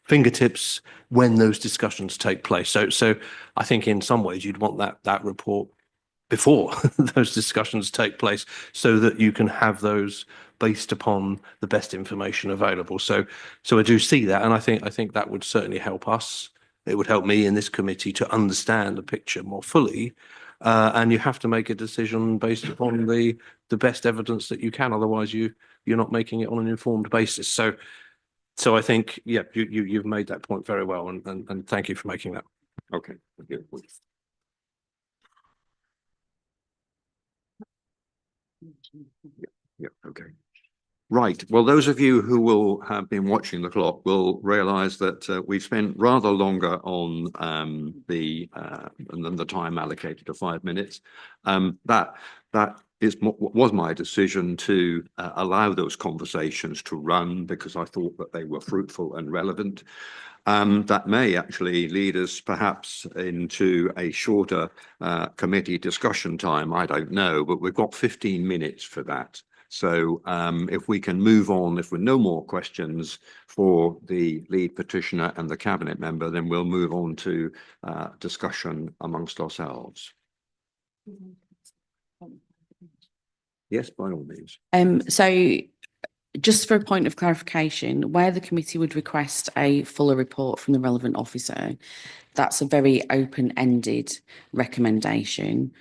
fingertips when those discussions take place? So I think in some ways you'd want that report before those discussions take place, so that you can have those based upon the best information available. So I do see that, and I think that would certainly help us. It would help me in this committee to understand the picture more fully, and you have to make a decision based upon the best evidence that you can. Otherwise, you're not making it on an informed basis. So I think, yeah, you've made that point very well, and thank you for making that. Okay. Thank you. Yeah. Okay. Right. Well, those of you who will have been watching the clock will realise that we've spent rather longer on than the time allocated of 5 minutes. That was my decision to allow those conversations to run because I thought that they were fruitful and relevant. That may actually lead us perhaps into a shorter committee discussion time. I don't know, but we've got 15 minutes for that. So if we can move on, if with no more questions for the lead petitioner and the cabinet member, then we'll move on to discussion amongst ourselves. Yes, by all means. So just for a point of clarification, where the committee would request a fuller report from the relevant officer, that's a very open-ended recommendation.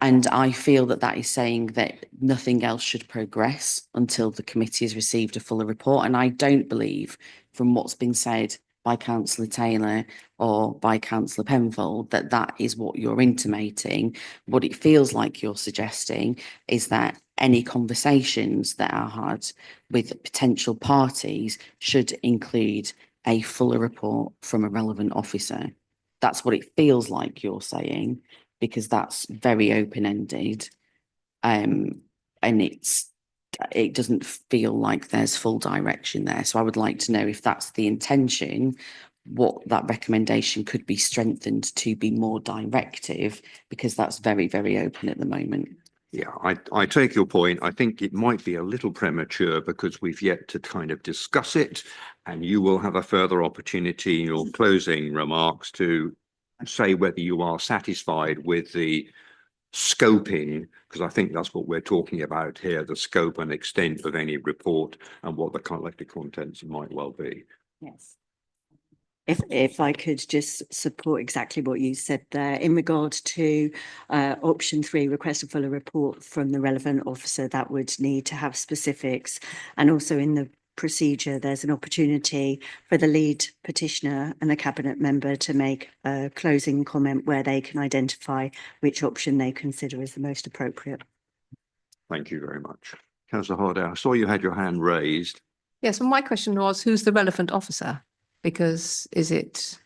And I feel that that is saying that nothing else should progress until the committee has received a fuller report. And I don't believe, from what's been said by Councillor Taylor or by Councillor Penfold, that that is what you're intimating. What it feels like you're suggesting is that any conversations that are had with potential parties should include a fuller report from a relevant officer. That's what it feels like you're saying, because that's very open-ended. And it doesn't feel like there's full direction there. So I would like to know, if that's the intention, what that recommendation could be strengthened to be more directive, because that's very, very open at the moment. Yeah, I take your point. I think it might be a little premature because we've yet to kind of discuss it, and you will have a further opportunity in your closing remarks to say whether you are satisfied with the scoping, because I think that's what we're talking about here, the scope and extent of any report and what the collected contents might well be. Yes. If I could just support exactly what you said there in regard to option 3, request a fuller report from the relevant officer, that would need to have specifics. And also in the procedure, there's an opportunity for the lead petitioner and the cabinet member to make a closing comment where they can identify which option they consider as the most appropriate. Thank you very much. Councillor Harder, I saw you had your hand raised. Yes, well, my question was, who's the relevant officer? Because is it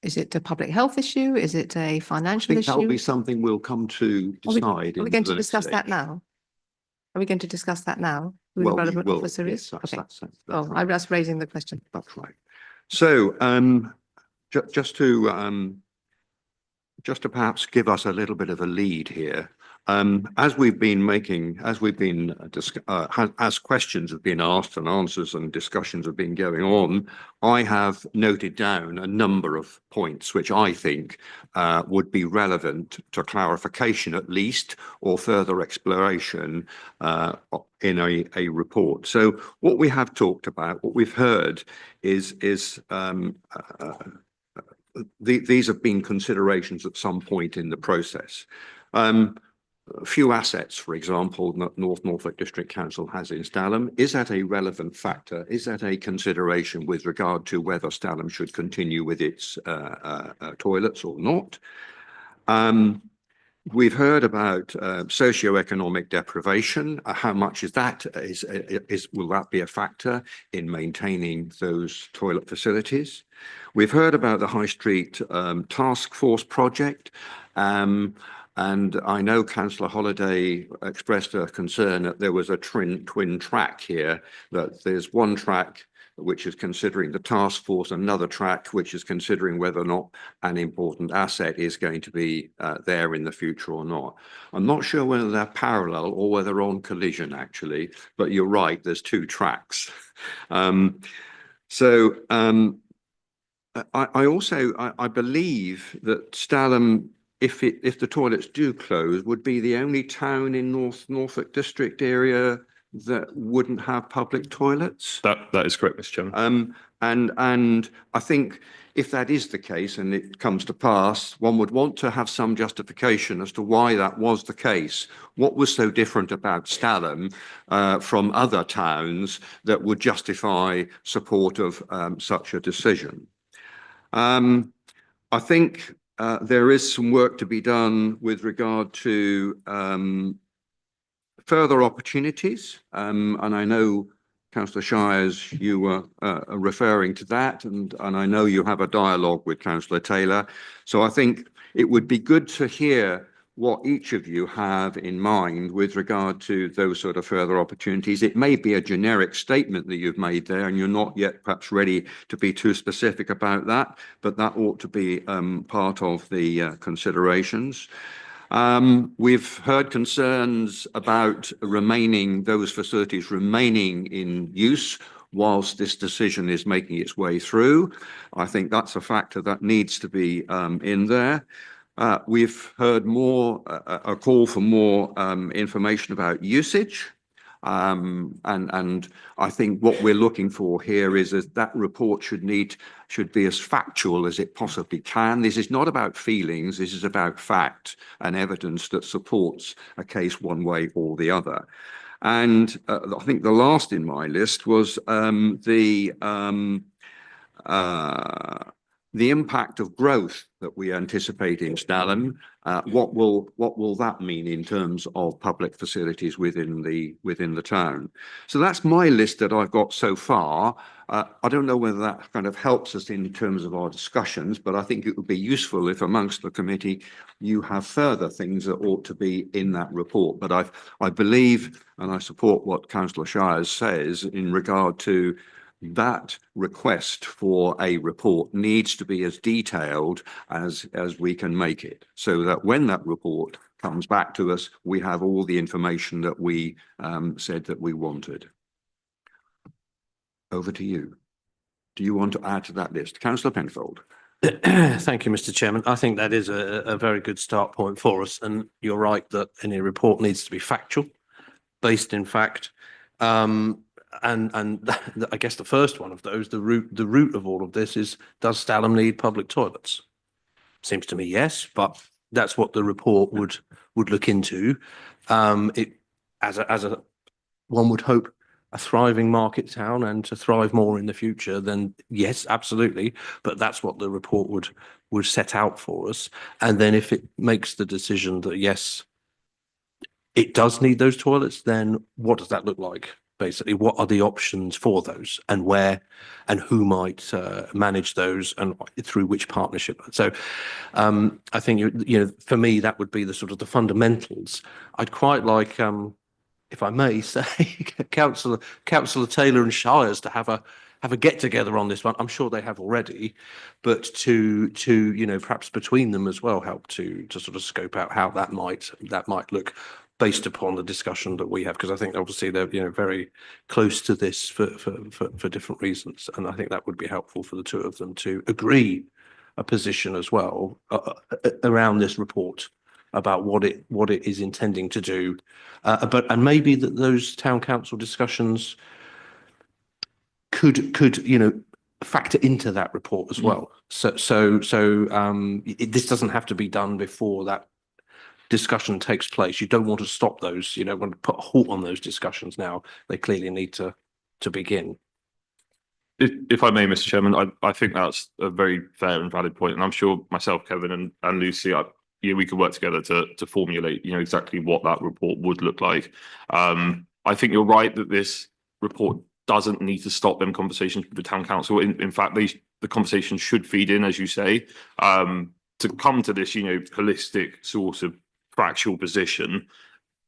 a public health issue? Is it a I financial think that'll be issue? something we'll come to decide. Are we going to discuss that now? Are we going to discuss that now? Who the relevant officer is? Okay. Oh, I'm just raising the question. That's right. So just to perhaps give us a little bit of a lead here, as questions have been asked and answers and discussions have been going on, I have noted down a number of points which I think would be relevant to clarification at least, or further exploration in a report. So what we have talked about, what we've heard is these have been considerations at some point in the process. A few assets, for example, North Norfolk District Council has in Stalham. Is that a relevant factor? Is that a consideration with regard to whether Stalham should continue with its toilets or not? We've heard about socioeconomic deprivation. How much is that? Will that be a factor in maintaining those toilet facilities? We've heard about the High Street Task Force project. And I know Councillor Holliday expressed a concern that there was a twin track here, that there's one track which is considering the task force, another track which is considering whether or not an important asset is going to be there in the future or not. I'm not sure whether they're parallel or whether they're on collision actually, but you're right, there's two tracks. I believe that Stalham, if the toilets do close, would be the only town in North Norfolk District area that wouldn't have public toilets. That is correct, Mr. Chairman. And I think if that is the case and it comes to pass, one would want to have some justification as to why that was the case. What was so different about Stalham from other towns that would justify support of such a decision? I think there is some work to be done with regard to further opportunities. And I know, Councillor Shires, you were referring to that, and I know you have a dialogue with Councillor Taylor. So I think it would be good to hear what each of you have in mind with regard to those sort of further opportunities. It may be a generic statement that you've made there, and you're not yet perhaps ready to be too specific about that, but that ought to be part of the considerations. We've heard concerns about those facilities remaining in use whilst this decision is making its way through. I think that's a factor that needs to be in there. We've heard a call for more information about usage. And I think what we're looking for here is that report should be as factual as it possibly can. This is not about feelings. This is about fact and evidence that supports a case one way or the other. And I think the last in my list was the impact of growth that we anticipate in Stalham. What will that mean in terms of public facilities within the town? So that's my list that I've got so far. I don't know whether that kind of helps us in terms of our discussions, but I think it would be useful if amongst the committee you have further things that ought to be in that report. But I believe and I support what Councillor Shires says in regard to that request for a report needs to be as detailed as we can make it, so that when that report comes back to us, we have all the information that we said that we wanted. Over to you. Do you want to add to that list? Councillor Penfold. Thank you, Mr. Chairman. I think that is a very good start point for us. And you're right that any report needs to be factual, based in fact. And I guess the first one of those, the root of all of this is, does Stalham need public toilets? Seems to me yes, but that's what the report would look into. It as a one would hope a thriving market town and to thrive more in the future, then yes, absolutely. But that's what the report would set out for us. And then if it makes the decision that yes, it does need those toilets, then what does that look like? Basically, what are the options for those, and where and who might manage those, and through which partnership? So I think, you know, for me, that would be the sort of the fundamentals. I'd quite like, if I may say, Councillor Taylor and Shires to have a get together on this one. I'm sure they have already, but to you know, perhaps between them as well, help to sort of scope out how that might look, based upon the discussion that we have, because I think obviously they're, you know, very close to this for different reasons, and I think that would be helpful for the two of them to agree a position as well around this report about what it is intending to do, and maybe that those town council discussions could you know, factor into that report as well. So this doesn't have to be done before that discussion takes place. You don't want to stop those, you know, want to put a halt on those discussions now. They clearly need to begin. If I may, Mr. Chairman, I think that's a very fair and valid point, and I'm sure myself, Kevin, and Lucy, we could work together to formulate, you know, exactly what that report would look like. I think you're right that this report doesn't need to stop them conversations with the town council. In fact, the conversations should feed in, as you say, to come to this, you know, holistic sort of factual position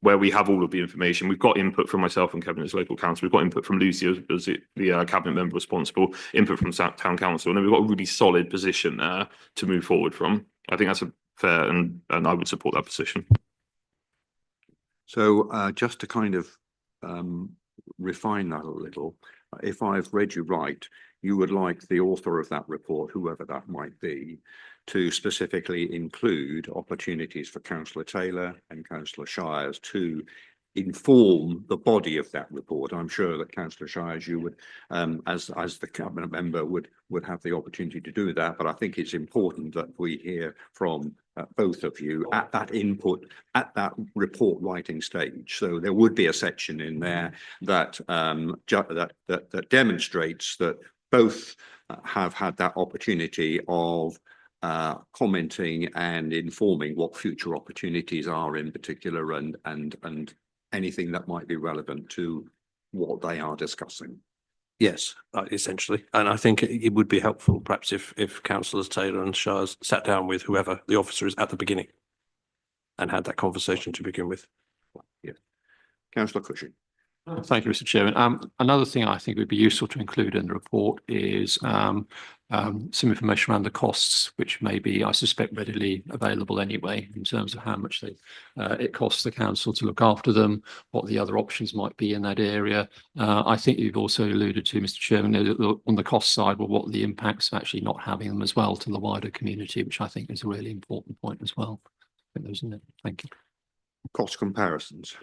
where we have all of the information. We've got input from myself and Kevin as local council. We've got input from Lucy as the cabinet member responsible, input from town council, and then we've got a really solid position there to move forward from. I think that's a fair, and I would support that position. So just to kind of refine that a little, if I've read you right, you would like the author of that report, whoever that might be, to specifically include opportunities for Councillor Taylor and Councillor Shires to inform the body of that report. I'm sure that Councillor Shires, you would, as the cabinet member, would have the opportunity to do that. But I think it's important that we hear from both of you at that input, at that report writing stage. So there would be a section in there that that demonstrates that both have had that opportunity of commenting and informing what future opportunities are in particular, and anything that might be relevant to what they are discussing. Yes, essentially. And I think it would be helpful perhaps if Councillors Taylor and Shires sat down with whoever the officer is at the beginning and had that conversation to begin with. Yeah. Councillor Cushing. Thank you, Mr. Chairman. Another thing I think would be useful to include in the report is some information around the costs, which may be, I suspect, readily available anyway, in terms of how much it costs the council to look after them, what the other options might be in that area. I think you've also alluded to, Mr. Chairman, on the cost side, well, what the impacts of actually not having them as well to the wider community, which I think is a really important point as well. I think those are it. Thank you. Cost comparisons.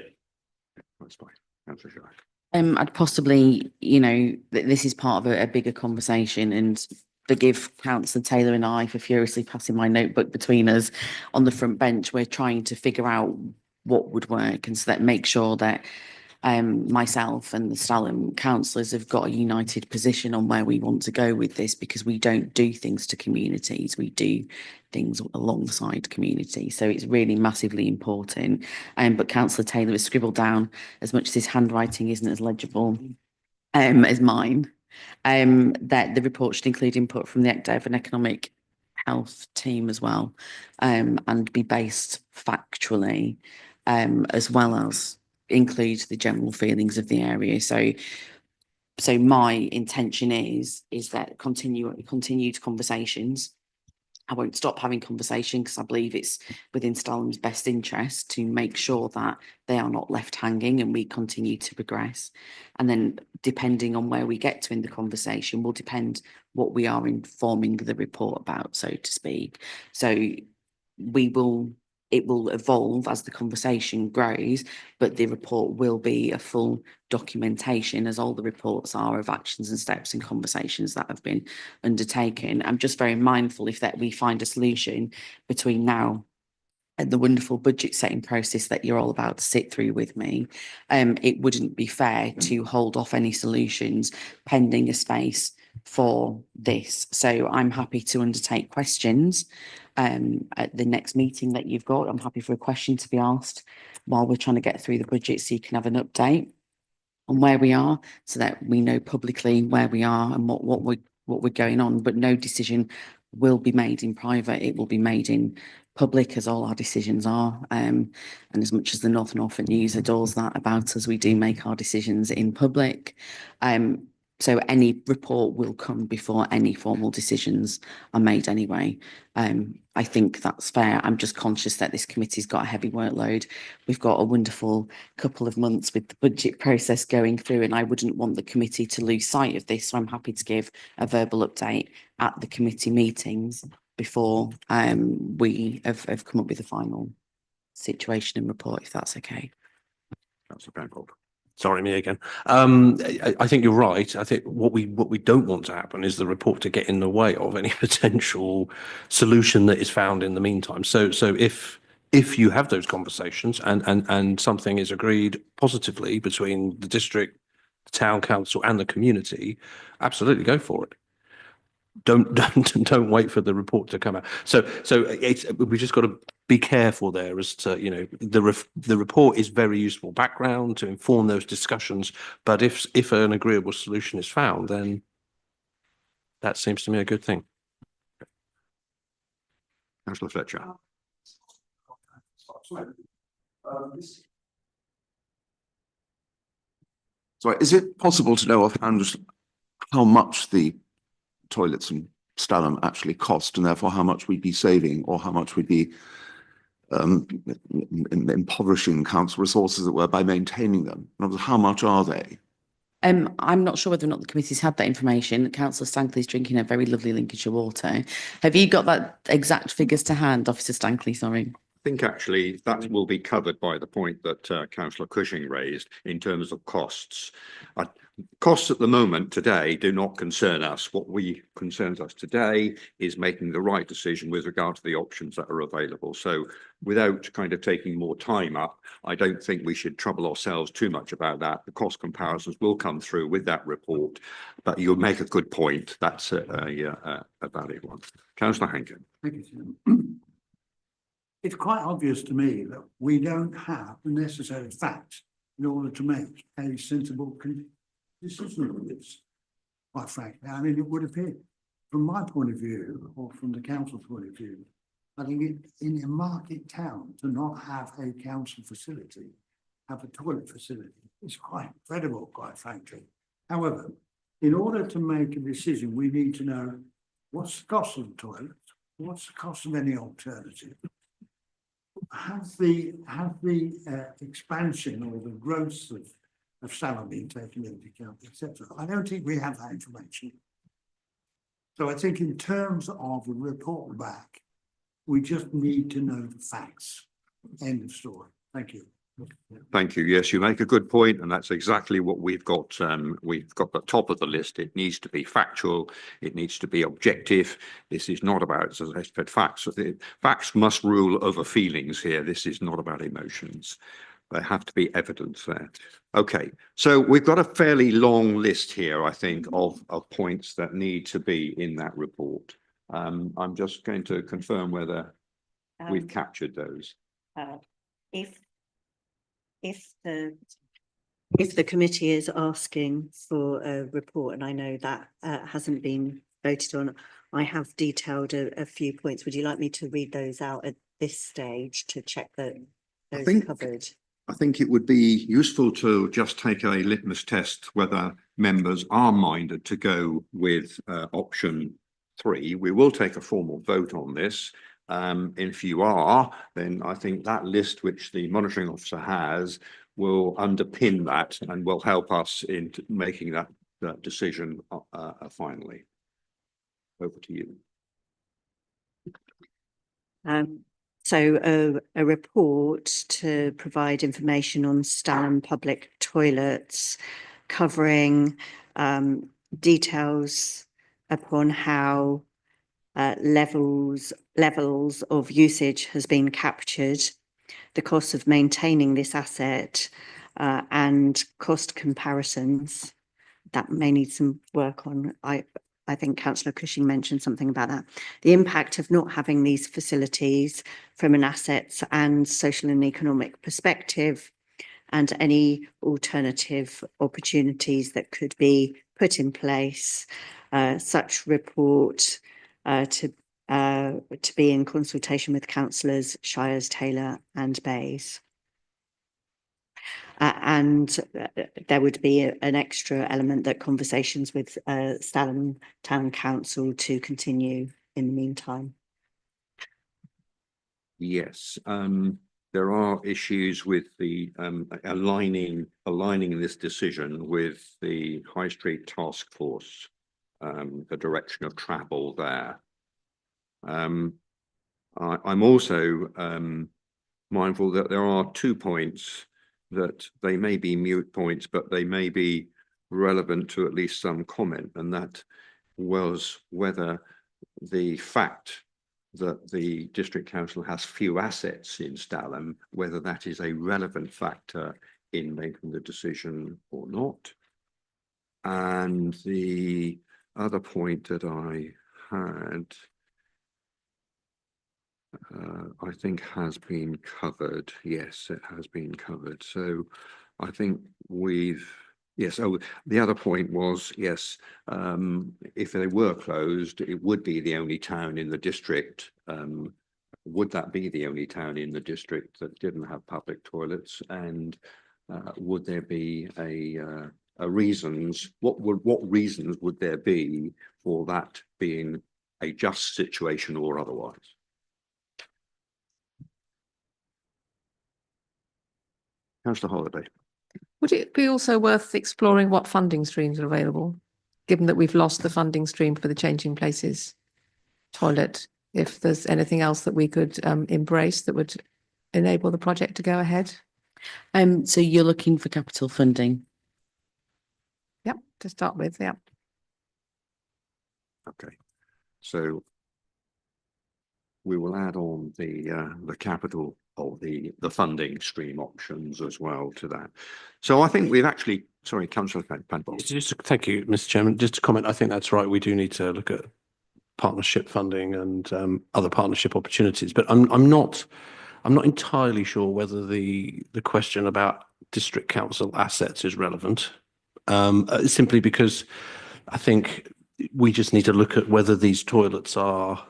That's fine. Councillor Shaw. I'd possibly, you know, this is part of a bigger conversation, and forgive Councillor Taylor and I for furiously passing my notebook between us on the front bench. We're trying to figure out what would work, and so that make sure that myself and the Stalham councillors have got a united position on where we want to go with this, because we don't do things to communities, we do things alongside communities. So it's really massively important. But Councillor Taylor has scribbled down, as much as his handwriting isn't as legible as mine, that the report should include input from the ECDEV and Economic Health team as well, and be based factually, as well as include the general feelings of the area. So my intention is that continued conversations. I won't stop having conversation, because I believe it's within Stalham's best interest to make sure that they are not left hanging and we continue to progress. And then depending on where we get to in the conversation will depend what we are informing the report about, so to speak. So it will evolve as the conversation grows, but the report will be a full documentation, as all the reports are, of actions and steps and conversations that have been undertaken. I'm just very mindful, if that we find a solution between now and the wonderful budget setting process that you're all about to sit through with me, it wouldn't be fair to hold off any solutions pending a space for this. So I'm happy to undertake questions at the next meeting that you've got. I'm happy for a question to be asked while we're trying to get through the budget, so you can have an update on where we are, so that we know publicly where we are and what we're going on. But no decision will be made in private. It will be made in public, as all our decisions are. And as much as the North Norfolk News adores that about us, we do make our decisions in public. So any report will come before any formal decisions are made anyway. I think that's fair. I'm just conscious that this committee's got a heavy workload. We've got a wonderful couple of months with the budget process going through, and I wouldn't want the committee to lose sight of this. So I'm happy to give a verbal update at the committee meetings before we have come up with a final situation and report, if that's okay. Councillor Penfold. Sorry, me again. I think you're right. I think what we don't want to happen is the report to get in the way of any potential solution that is found in the meantime. So if you have those conversations and something is agreed positively between the district, the town council and the community, absolutely go for it. Don't wait for the report to come out. So we just got to be careful there as to, you know, the report is very useful background to inform those discussions, but if an agreeable solution is found, then that seems to me a good thing. Councillor Fletcher. Sorry, is it possible to know offhand how much the toilets in Stalham actually cost, and therefore how much we'd be saving, or how much we'd be impoverishing council resources, as it were, by maintaining them? In other words, how much are they? I'm not sure whether or not the committee's had that information. Councillor Stankley's drinking a very lovely Lincolnshire water. Have you got that exact figures to hand, Officer Stankley? Sorry. I think actually that will be covered by the point that Councillor Cushing raised in terms of costs. Costs at the moment today do not concern us. What concerns us today is making the right decision with regard to the options that are available. So without kind of taking more time up, I don't think we should trouble ourselves too much about that. The cost comparisons will come through with that report, but you'll make a good point. That's a valid one. Councillor Hankin. Thank you. It's quite obvious to me that we don't have the necessary facts in order to make a sensible decision on this, quite frankly. I mean, it would appear, from my point of view, or from the council's point of view, I think in a market town, to not have a council facility, have a toilet facility, is quite incredible, quite frankly. However, in order to make a decision, we need to know what's the cost of the toilet, what's the cost of any alternative. Has the expansion or the growth of Stalham been taken into account, etc.? I don't think we have that information. So I think in terms of the report back, we just need to know the facts. End of story. Thank you. Thank you. Yes, you make a good point, and that's exactly what we've got. We've got the top of the list. It needs to be factual. It needs to be objective. This is not about, as I said, facts. Facts must rule over feelings here. This is not about emotions. There have to be evidence there. Okay, so we've got a fairly long list here, I think, of points that need to be in that report. I'm just going to confirm whether we've captured those. If the committee is asking for a report, and I know that hasn't been voted on, I have detailed a few points. Would you like me to read those out at this stage to check that those are covered? I think it would be useful to just take a litmus test whether members are minded to go with option 3. We will take a formal vote on this. If you are, then I think that list which the monitoring officer has will underpin that and will help us in making that decision finally. Over to you. So a report to provide information on Stalham public toilets, covering details upon how levels of usage has been captured, the cost of maintaining this asset, and cost comparisons. That may need some work on. I think Councillor Cushing mentioned something about that. The impact of not having these facilities from an assets and social and economic perspective, and any alternative opportunities that could be put in place. Such report to be in consultation with councillors Shires, Taylor and Bays. And there would be an extra element that conversations with Stalham Town Council to continue in the meantime. Yes, there are issues with the aligning this decision with the High Street Task Force, the direction of travel there. I'm also mindful that there are 2 points that they may be mute points, but they may be relevant to at least some comment, and that was whether the fact that the district council has few assets in Stalham, whether that is a relevant factor in making the decision or not. And the other point that I had, I think has been covered. Yes, it has been covered. So I think yes. Oh, the other point was, yes, if they were closed, it would be the only town in the district. Would that be the only town in the district that didn't have public toilets? And would there be a reasons? What reasons would there be for that being a just situation or otherwise? Councillor Holiday. Would it be also worth exploring what funding streams are available, given that we've lost the funding stream for the Changing Places toilet? If there's anything else that we could embrace that would enable the project to go ahead? So you're looking for capital funding? Yep, to start with, yeah. Okay, so we will add on the capital of the funding stream options as well to that. So I think we've actually, sorry, Councillor Panbos. Thank you, Mr. Chairman. Just to comment, I think that's right. We do need to look at partnership funding and other partnership opportunities, but I'm not entirely sure whether the question about district council assets is relevant. Simply because I think we just need to look at whether these toilets are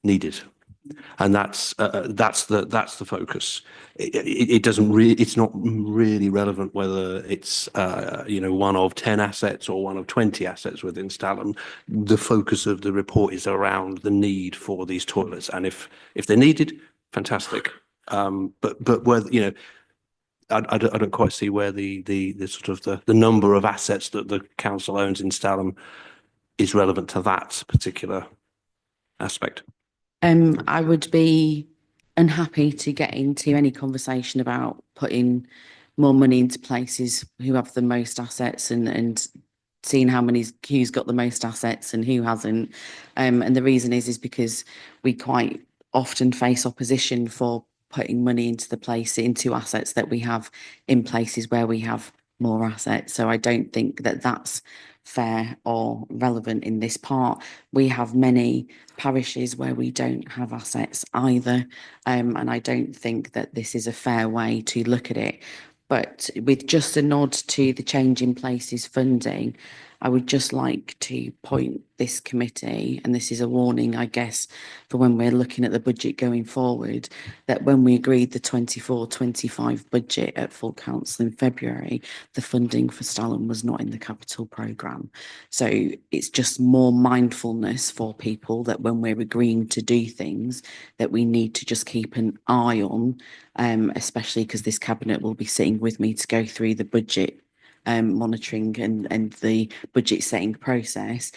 needed. And that's the focus. It doesn't really, it's not really relevant whether it's, one of 10 assets or one of 20 assets within Stalham. The focus of the report is around the need for these toilets. And if they're needed, fantastic. But whether, I don't quite see where the sort of the number of assets that the council owns in Stalham is relevant to that particular aspect. I would be unhappy to get into any conversation about putting more money into places who have the most assets and seeing who's got the most assets and who hasn't. And the reason is because we quite often face opposition for putting money into assets that we have in places where we have more assets. So I don't think that that's fair or relevant in this part. We have many parishes where we don't have assets either. And I don't think that this is a fair way to look at it. But with just a nod to the change in places funding, I would just like to point this committee, and this is a warning, I guess, for when we're looking at the budget going forward, that when we agreed the 24-25 budget at full council in February, the funding for Stalham was not in the capital programme. So it's just more mindfulness for people that when we're agreeing to do things, that we need to just keep an eye on, especially because this cabinet will be sitting with me to go through the budget monitoring and the budget setting process.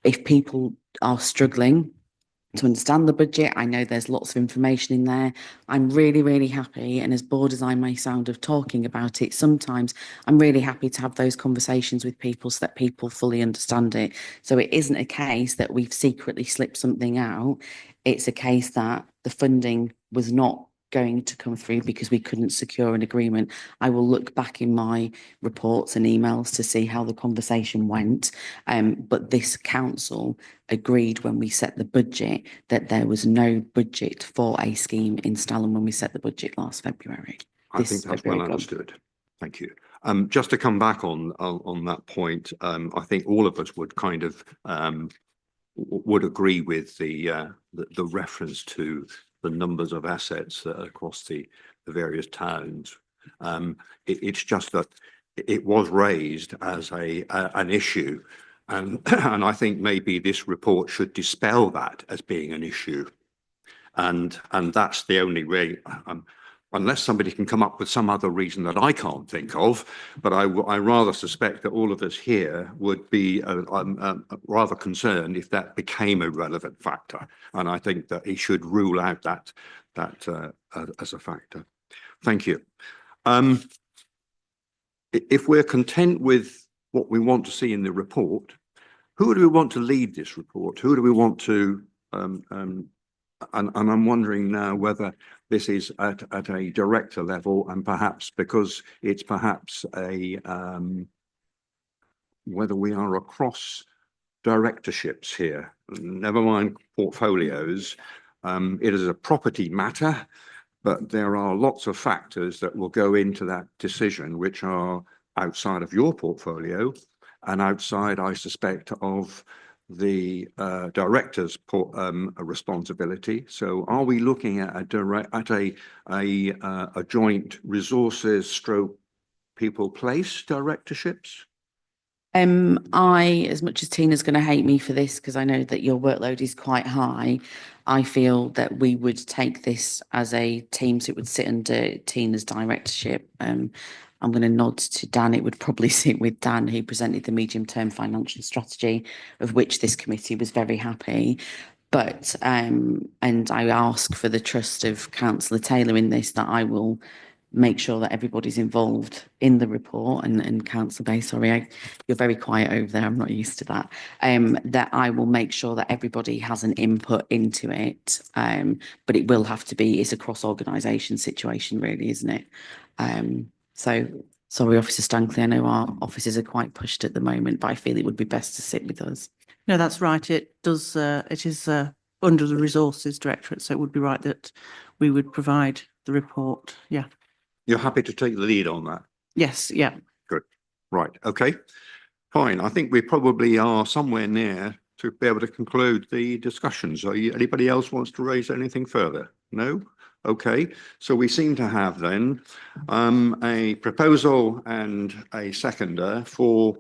If people are struggling to understand the budget, I know there's lots of information in there. I'm really, really happy, and as bored as I may sound of talking about it, sometimes I'm really happy to have those conversations with people so that people fully understand it. So it isn't a case that we've secretly slipped something out. It's a case that the funding was not going to come through because we couldn't secure an agreement. I will look back in my reports and emails to see how the conversation went. But this council agreed when we set the budget that there was no budget for a scheme in Stalham when we set the budget last February. I think that's well understood. Thank you. Just to come back on that point, I think all of us would kind of would agree with the reference to the numbers of assets across the various towns. It's just that it was raised as an issue, and I think maybe this report should dispel that as being an issue, and that's the only way. Unless somebody can come up with some other reason that I can't think of, but I rather suspect that all of us here would be rather concerned if that became a relevant factor. And I think that he should rule out that as a factor. Thank you. If we're content with what we want to see in the report, who do we want to lead this report? Who do we want to and I'm wondering now whether this is at a director level, and perhaps because it's perhaps whether we are across directorships here, never mind portfolios. It is a property matter, but there are lots of factors that will go into that decision, which are outside of your portfolio and outside, I suspect, of the director's responsibility. So are we looking at a joint resources stroke people place directorships? As much as Tina's going to hate me for this, because I know that your workload is quite high, I feel that we would take this as a team, so it would sit under Tina's directorship. I'm going to nod to Dan. It would probably sit with Dan, who presented the medium-term financial strategy, of which this committee was very happy. But, and I ask for the trust of Councillor Taylor in this, that I will make sure that everybody's involved in the report, and Councillor Bay, sorry, you're very quiet over there, I'm not used to that, that I will make sure that everybody has an input into it, but it will have to be, it's a cross-organisation situation really, isn't it? So, sorry, Officer Stankley, I know our officers are quite pushed at the moment, but I feel it would be best to sit with us. No, that's right. It does. It is under the Resources Directorate, so it would be right that we would provide the report. Yeah. You're happy to take the lead on that? Yes. Yeah. Good. Right. Okay. Fine. I think we probably are somewhere near to be able to conclude the discussions. Anybody else wants to raise anything further? No? Okay, so we seem to have then a proposal and a seconder for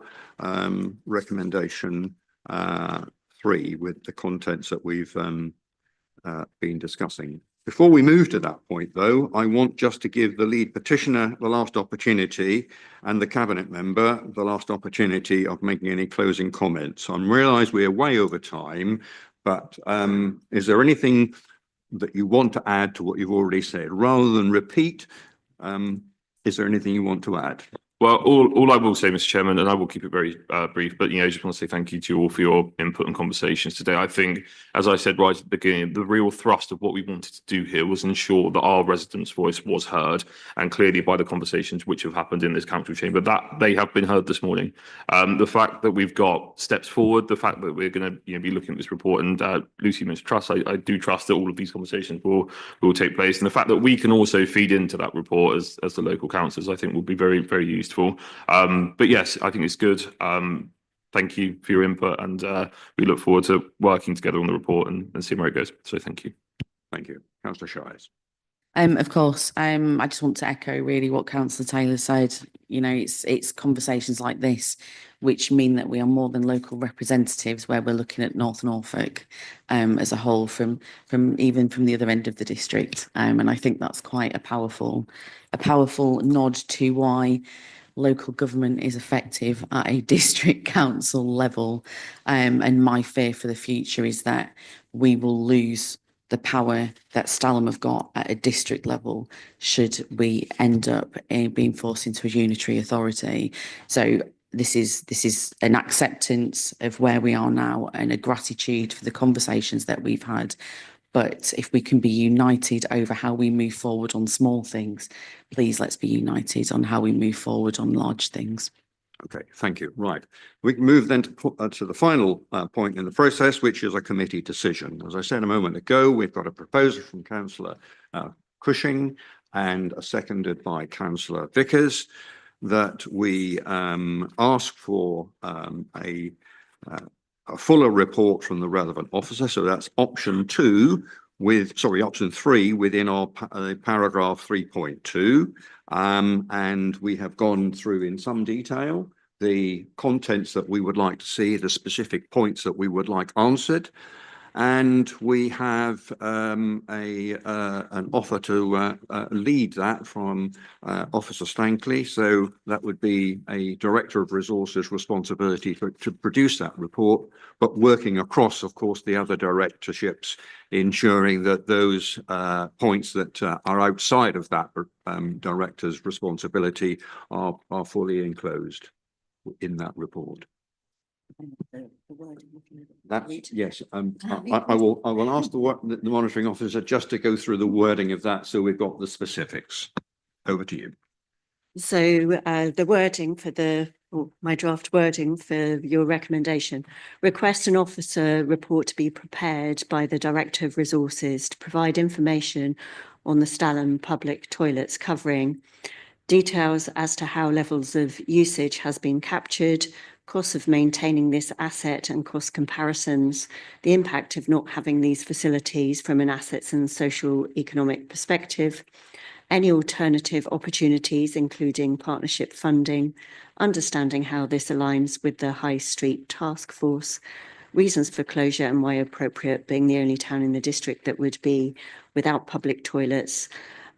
recommendation 3 with the contents that we've been discussing. Before we move to that point, though, I want just to give the lead petitioner the last opportunity and the cabinet member the last opportunity of making any closing comments. I realise we're way over time, but is there anything that you want to add to what you've already said? Rather than repeat, is there anything you want to add? Well, all I will say, Mr. Chairman, and I will keep it very brief, but I just want to say thank you to you all for your input and conversations today. I think, as I said right at the beginning, the real thrust of what we wanted to do here was ensure that our residents' voice was heard, and clearly by the conversations which have happened in this council chamber, that they have been heard this morning. The fact that we've got steps forward, the fact that we're going to be looking at this report, and Lucy must trust, I do trust that all of these conversations will take place, and the fact that we can also feed into that report as the local councillors, I think will be very, very useful. But yes, I think it's good. Thank you for your input, and we look forward to working together on the report and seeing where it goes. So thank you. Thank you. Councillor Shires. Of course, I just want to echo really what Councillor Taylor said. It's conversations like this which mean that we are more than local representatives, where we're looking at North Norfolk as a whole, from even from the other end of the district. And I think that's quite a powerful nod to why local government is effective at a district council level. And my fear for the future is that we will lose the power that Stalham have got at a district level should we end up being forced into a unitary authority. So this is an acceptance of where we are now and a gratitude for the conversations that we've had. But if we can be united over how we move forward on small things, please let's be united on how we move forward on large things. Okay, thank you. Right. We can move then to the final point in the process, which is a committee decision. As I said a moment ago, we've got a proposal from Councillor Cushing and a seconded by Councillor Vickers that we ask for a fuller report from the relevant officer. So that's option 3 within our paragraph 3.2. And we have gone through in some detail the contents that we would like to see, the specific points that we would like answered. And we have an offer to lead that from Officer Stankley. So that would be a Director of Resources responsibility to produce that report, but working across, of course, the other directorships, ensuring that those points that are outside of that director's responsibility are fully enclosed in that report. That's yes. I will ask the monitoring officer just to go through the wording of that, so we've got the specifics. Over to you. So the wording for my draft wording for your recommendation: request an officer report to be prepared by the Director of Resources to provide information on the Stalham public toilets, covering details as to how levels of usage has been captured, costs of maintaining this asset and cost comparisons, the impact of not having these facilities from an assets and social economic perspective, any alternative opportunities, including partnership funding, understanding how this aligns with the High Street Task Force, reasons for closure and why appropriate, being the only town in the district that would be without public toilets,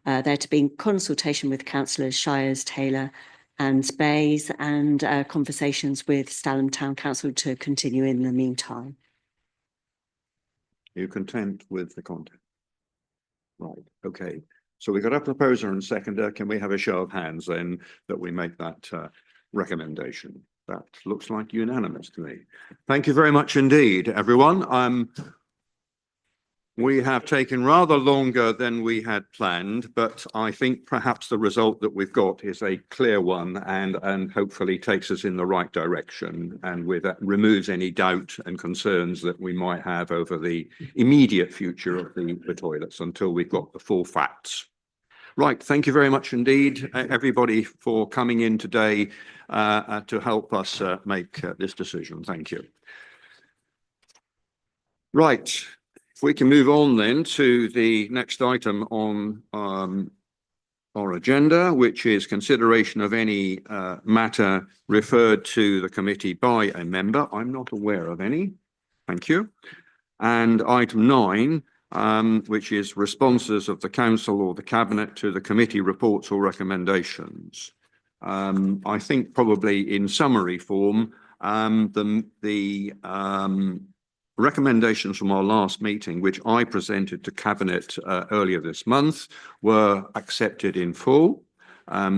there to be in consultation with Councillors Shires, Taylor and Bays, and conversations with Stalham Town Council to continue in the meantime. Are you content with the content? Right, okay. So we've got a proposer and seconder. Can we have a show of hands then that we make that recommendation? That looks like unanimous to me. Thank you very much indeed, everyone. We have taken rather longer than we had planned, but I think perhaps the result that we've got is a clear one and hopefully takes us in the right direction, and with that removes any doubt and concerns that we might have over the immediate future of the toilets until we've got the full facts. Right, thank you very much indeed, everybody, for coming in today to help us make this decision. Thank you. Right, if we can move on then to the next item on our agenda, which is consideration of any matter referred to the committee by a member. I'm not aware of any. Thank you. And item 9, which is responses of the council or the cabinet to the committee reports or recommendations. I think probably in summary form, the recommendations from our last meeting, which I presented to cabinet earlier this month, were accepted in full.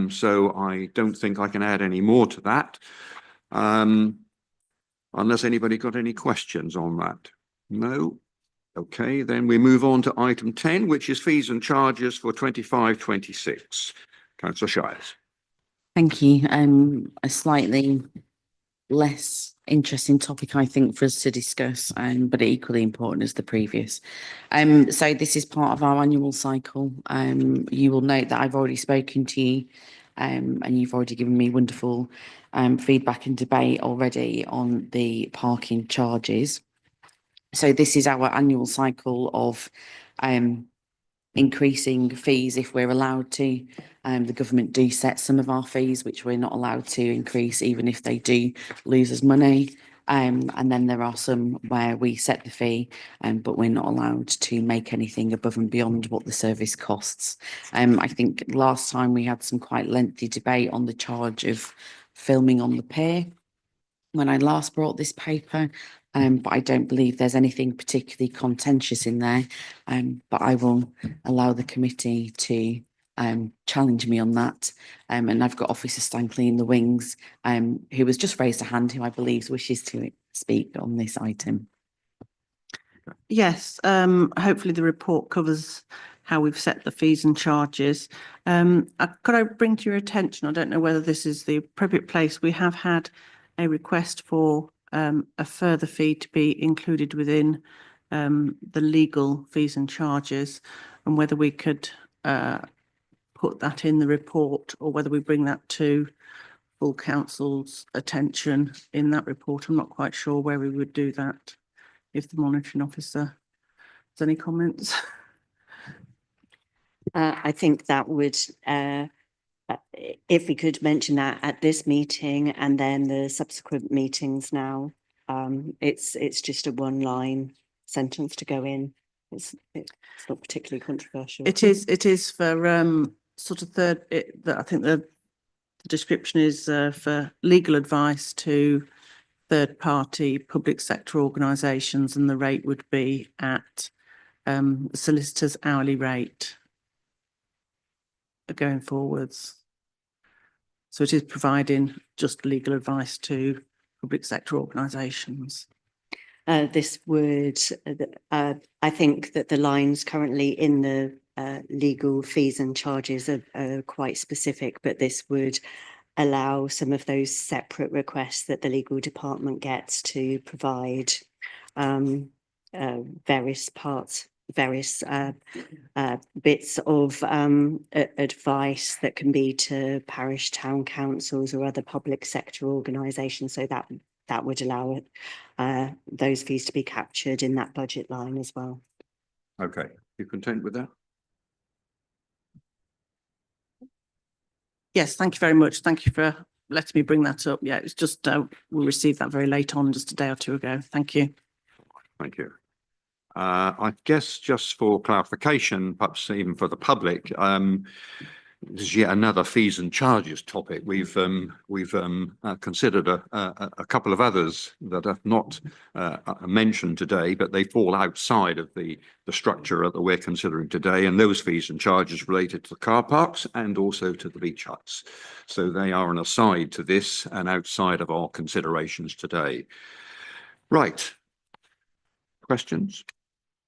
So I don't think I can add any more to that. Unless anybody got any questions on that. No. Okay, then we move on to item 10, which is fees and charges for 25-26. Councillor Shires. Thank you. A slightly less interesting topic, I think, for us to discuss, but equally important as the previous. So this is part of our annual cycle. You will note that I've already spoken to you, and you've already given me wonderful feedback and debate already on the parking charges. So this is our annual cycle of increasing fees if we're allowed to. The government do set some of our fees, which we're not allowed to increase, even if they do lose us money. And then there are some where we set the fee, but we're not allowed to make anything above and beyond what the service costs. I think last time we had some quite lengthy debate on the charge of filming on the pier when I last brought this paper. But I don't believe there's anything particularly contentious in there. But I will allow the committee to challenge me on that. And I've got Officer Stanley in the wings, who has just raised a hand, who I believe wishes to speak on this item. Yes, hopefully the report covers how we've set the fees and charges. Could I bring to your attention, I don't know whether this is the appropriate place, we have had a request for a further fee to be included within the legal fees and charges, and whether we could put that in the report, or whether we bring that to full council's attention in that report. I'm not quite sure where we would do that. If the monitoring officer has any comments. I think that would, if we could mention that at this meeting and then the subsequent meetings now, it's just a one-line sentence to go in. It's not particularly controversial. It is for sort of I think the description is for legal advice to third-party public sector organisations, and the rate would be at solicitor's hourly rate going forwards. So it is providing just legal advice to public sector organisations. This would, I think that the lines currently in the legal fees and charges are quite specific, but this would allow some of those separate requests that the legal department gets to provide various bits of advice that can be to parish town councils or other public sector organisations. So that would allow those fees to be captured in that budget line as well. Okay, you content with that? Yes, thank you very much. Thank you for letting me bring that up. Yeah, it's just we received that very late on, just a day or two ago. Thank you. Thank you. I guess just for clarification, perhaps even for the public, this is yet another fees and charges topic. We've considered a couple of others that are not mentioned today, but they fall outside of the structure that we're considering today. And those fees and charges related to the car parks and also to the beach huts. So they are an aside to this and outside of our considerations today. Right. Questions?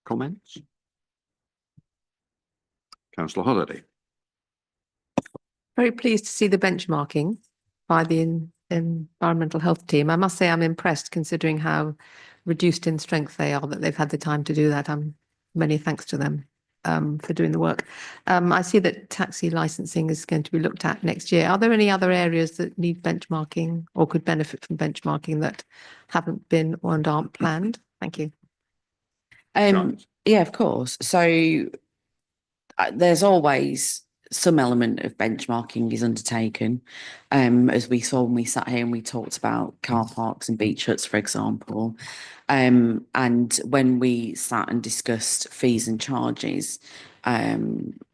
Comments? Councillor Holliday. Very pleased to see the benchmarking by the environmental health team. I must say I'm impressed considering how reduced in strength they are, that they've had the time to do that. Many thanks to them for doing the work. I see that taxi licensing is going to be looked at next year. Are there any other areas that need benchmarking or could benefit from benchmarking that haven't been or aren't planned? Thank you. Yeah, of course. So there's always some element of benchmarking is undertaken. As we saw when we sat here and we talked about car parks and beach huts, for example. And when we sat and discussed fees and charges, at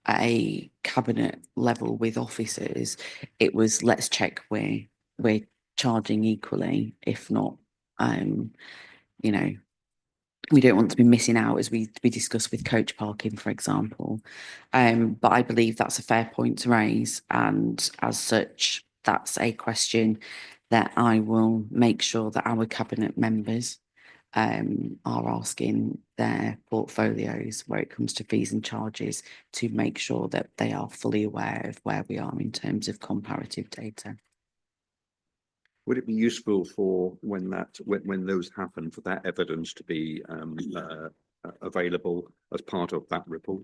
a cabinet level with officers, it was let's check we're charging equally, if not, you know, we don't want to be missing out as we discussed with coach parking, for example. But I believe that's a fair point to raise, and as such, that's a question that I will make sure that our cabinet members are asking their portfolios where it comes to fees and charges to make sure that they are fully aware of where we are in terms of comparative data. Would it be useful for when those happen for that evidence to be available as part of that report?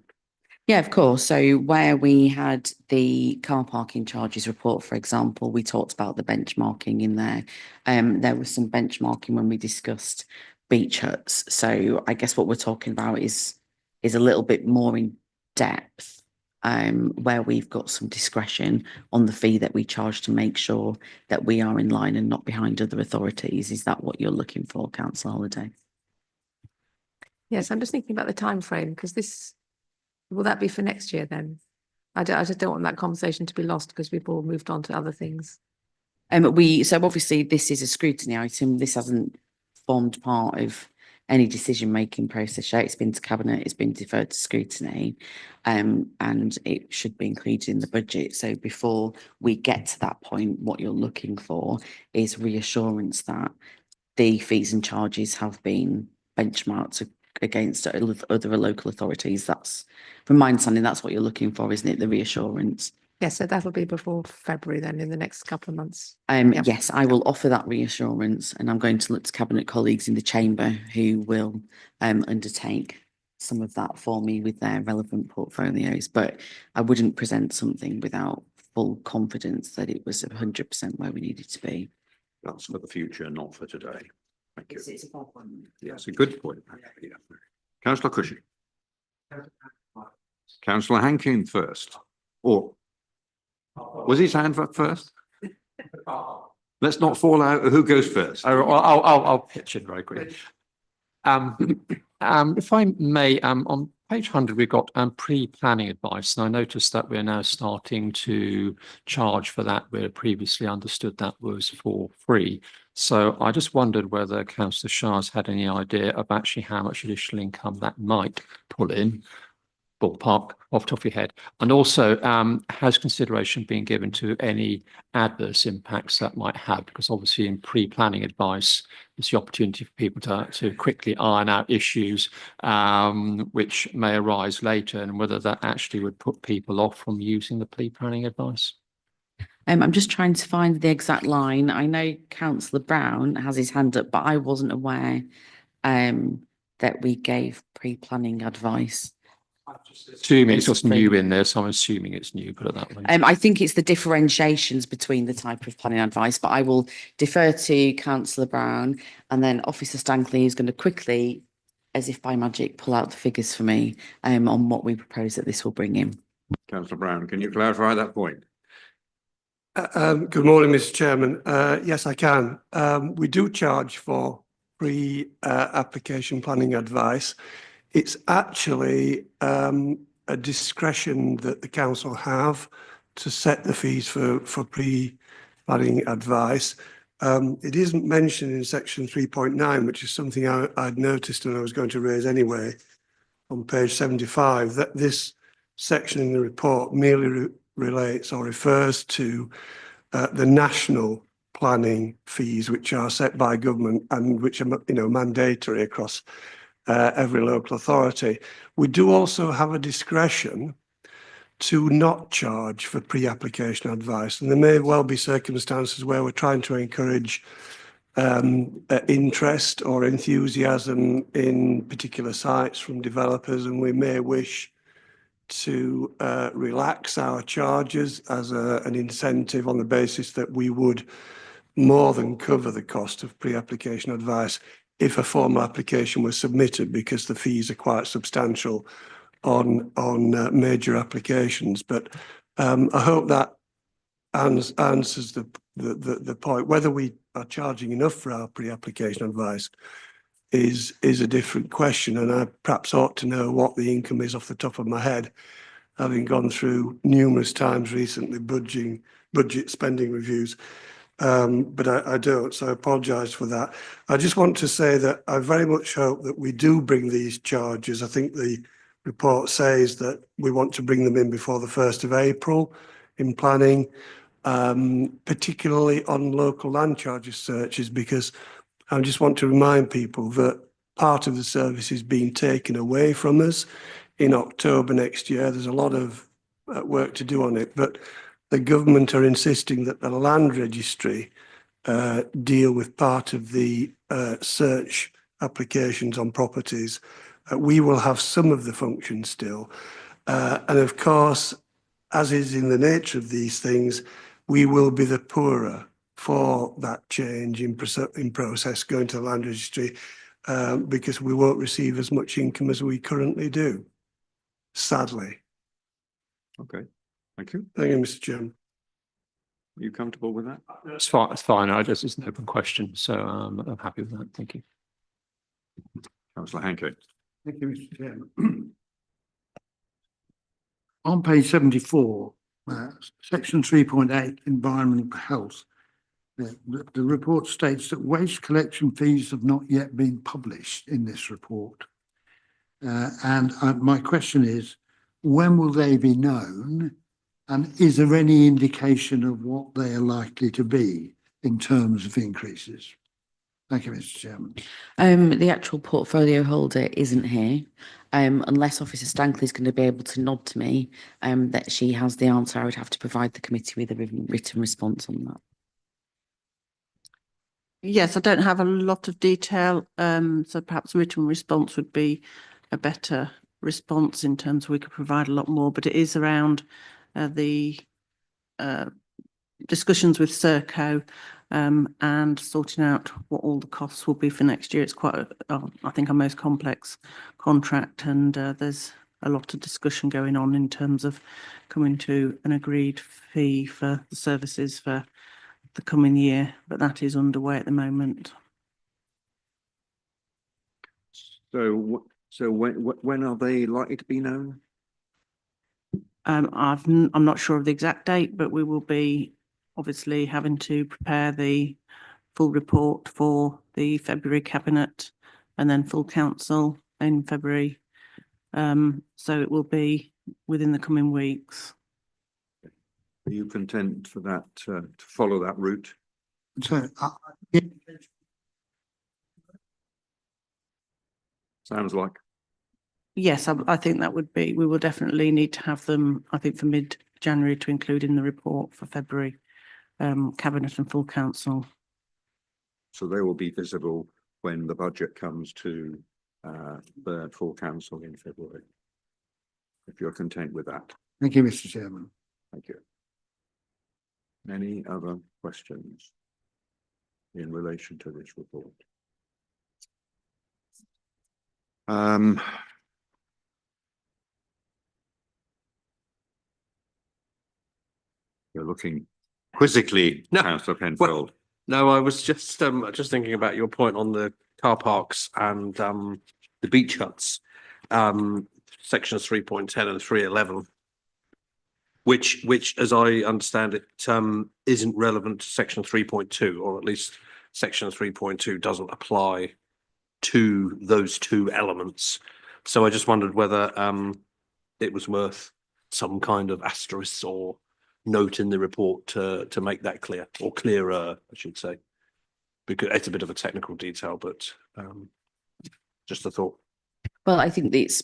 Yeah, of course. So where we had the car parking charges report, for example, we talked about the benchmarking in there. There was some benchmarking when we discussed beach huts. So I guess what we're talking about is a little bit more in depth, where we've got some discretion on the fee that we charge to make sure that we are in line and not behind other authorities. Is that what you're looking for, Councillor Holiday? Yes, I'm just thinking about the time frame, because this, will that be for next year then? I just don't want that conversation to be lost because we've all moved on to other things. So obviously this is a scrutiny item. This hasn't formed part of any decision-making process yet. It's been to cabinet, it's been deferred to scrutiny, and it should be included in the budget. So before we get to that point, what you're looking for is reassurance that the fees and charges have been benchmarked against other local authorities. That's, from my understanding, that's what you're looking for, isn't it? The reassurance. Yes, so that'll be before February then, in the next couple of months. Yes, I will offer that reassurance, and I'm going to look to cabinet colleagues in the chamber who will undertake some of that for me with their relevant portfolios. But I wouldn't present something without full confidence that it was 100% where we needed to be. That's for the future, not for today. Thank you. It's a fair point. Yeah, it's a good point. Yeah. Councillor Cushing. Councillor Hankin first. Or was his hand up first? Let's not fall out. Who goes first? I'll pitch in very quickly. If I may, on page 100, we've got pre-planning advice, and I noticed that we're now starting to charge for that, where previously understood that was for free. So I just wondered whether Councillor Shah's had any idea of actually how much additional income that might pull in, ballpark off the top of your head, and also has consideration been given to any adverse impacts that might have, because obviously in pre-planning advice it's the opportunity for people to quickly iron out issues which may arise later, and whether that actually would put people off from using the pre-planning advice. I'm just trying to find the exact line. I know Councillor Brown has his hand up, but I wasn't aware that we gave pre-planning advice. Assuming it's just new in there, so I'm assuming it's new, put it that way. I think it's the differentiations between the type of planning advice, but I will defer to Councillor Brown, and then Officer Stankley is going to quickly, as if by magic, pull out the figures for me on what we propose that this will bring in. Councillor Brown, can you clarify that point? Good morning, Mr. Chairman. Yes, I can. We do charge for pre-application planning advice. It's actually a discretion that the council have to set the fees for pre-planning advice. It isn't mentioned in section 3.9, which is something I'd noticed and I was going to raise anyway, on page 75, that this section in the report merely relates or refers to the national planning fees, which are set by government and which are, mandatory across every local authority. We do also have a discretion to not charge for pre-application advice, and there may well be circumstances where we're trying to encourage interest or enthusiasm in particular sites from developers, and we may wish to relax our charges as an incentive on the basis that we would more than cover the cost of pre-application advice if a formal application was submitted, because the fees are quite substantial on major applications. But I hope that answers the point. Whether we are charging enough for our pre-application advice is a different question, and I perhaps ought to know what the income is off the top of my head, having gone through numerous times recently budget spending reviews. But I don't, so I apologise for that. I just want to say that I very much hope that we do bring these charges. I think the report says that we want to bring them in before the 1st of April in planning, particularly on local land charges searches, because I just want to remind people that part of the service is being taken away from us in October next year. There's a lot of work to do on it, but the government are insisting that the land registry deal with part of the search applications on properties. We will have some of the functions still. And of course, as is in the nature of these things, we will be the poorer for that change in process going to the land registry, because we won't receive as much income as we currently do, sadly. Okay, thank you. Thank you, Mr. Chairman. Are you comfortable with that? It's fine. It's fine. It's an open question, so I'm happy with that. Thank you. Councillor Hankey. Thank you, Mr. Chairman. On page 74, section 3.8, environmental health, the report states that waste collection fees have not yet been published in this report. And my question is, when will they be known? And is there any indication of what they are likely to be in terms of increases? Thank you, Mr. Chairman. The actual portfolio holder isn't here. Unless Officer Stankley is going to be able to nod to me that she has the answer, I would have to provide the committee with a written response on that. Yes, I don't have a lot of detail, so perhaps written response would be a better response in terms of we could provide a lot more, but it is around the discussions with Serco and sorting out what all the costs will be for next year. It's quite, I think, our most complex contract, and there's a lot of discussion going on in terms of coming to an agreed fee for the services for the coming year, but that is underway at the moment. So when are they likely to be known? I'm not sure of the exact date, but we will be obviously having to prepare the full report for the February cabinet and then full council in February. So it will be within the coming weeks. Are you content for that to follow that route? So, Sounds like. Yes, I think that would be, we will definitely need to have them, I think, for mid-January to include in the report for February, cabinet and full council. So they will be visible when the budget comes to the full council in February, if you're content with that. thank you, Mr. Chairman. Thank you. Any other questions in relation to this report? You're looking quizzically, No. Councillor Penfold. No, I was just thinking about your point on the car parks and the beach huts, sections 3.10 and 3.11, which, as I understand it, isn't relevant to section 3.2, or at least section 3.2 doesn't apply to those two elements. So I just wondered whether it was worth some kind of asterisk or note in the report to make that clear, or clearer, I should say, because it's a bit of a technical detail, but just a thought. Well, I think it's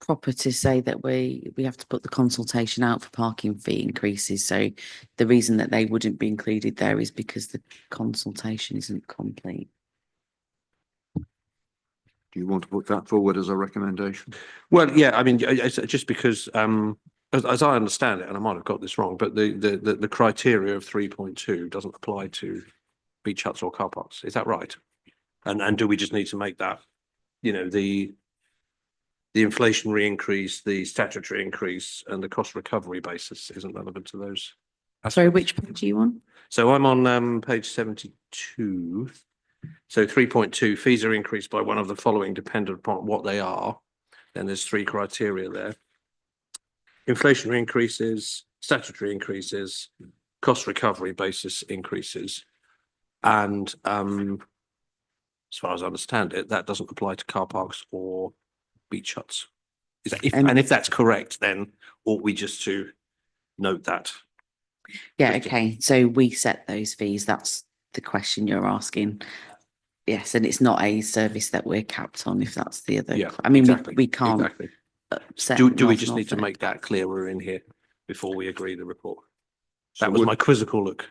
proper to say that we have to put the consultation out for parking fee increases. So the reason that they wouldn't be included there is because the consultation isn't complete. Do you want to put that forward as a recommendation? Well, yeah, I mean, it's just because as I understand it, and I might have got this wrong, but the criteria of 3.2 doesn't apply to beach huts or car parks. Is that right? And do we just need to make that, you know, the inflationary increase, the statutory increase and the cost recovery basis isn't relevant to those? Sorry, which page are you on? So I'm on page 72. So 3.2 fees are increased by one of the following dependent upon what they are. Then there's 3 criteria there. Inflationary increases, statutory increases, cost recovery basis increases. And as far as I understand it, that doesn't apply to car parks or beach huts. Is that and if that's correct, then ought we just to note that? Yeah, okay. So we set those fees. That's the question you're asking. Yes, and it's not a service that we're capped on, if that's the other. Yeah, I mean, exactly, we can't. exactly. Set Do we north just and need to north make that clearer in here before we agree the report? So That was my quizzical look.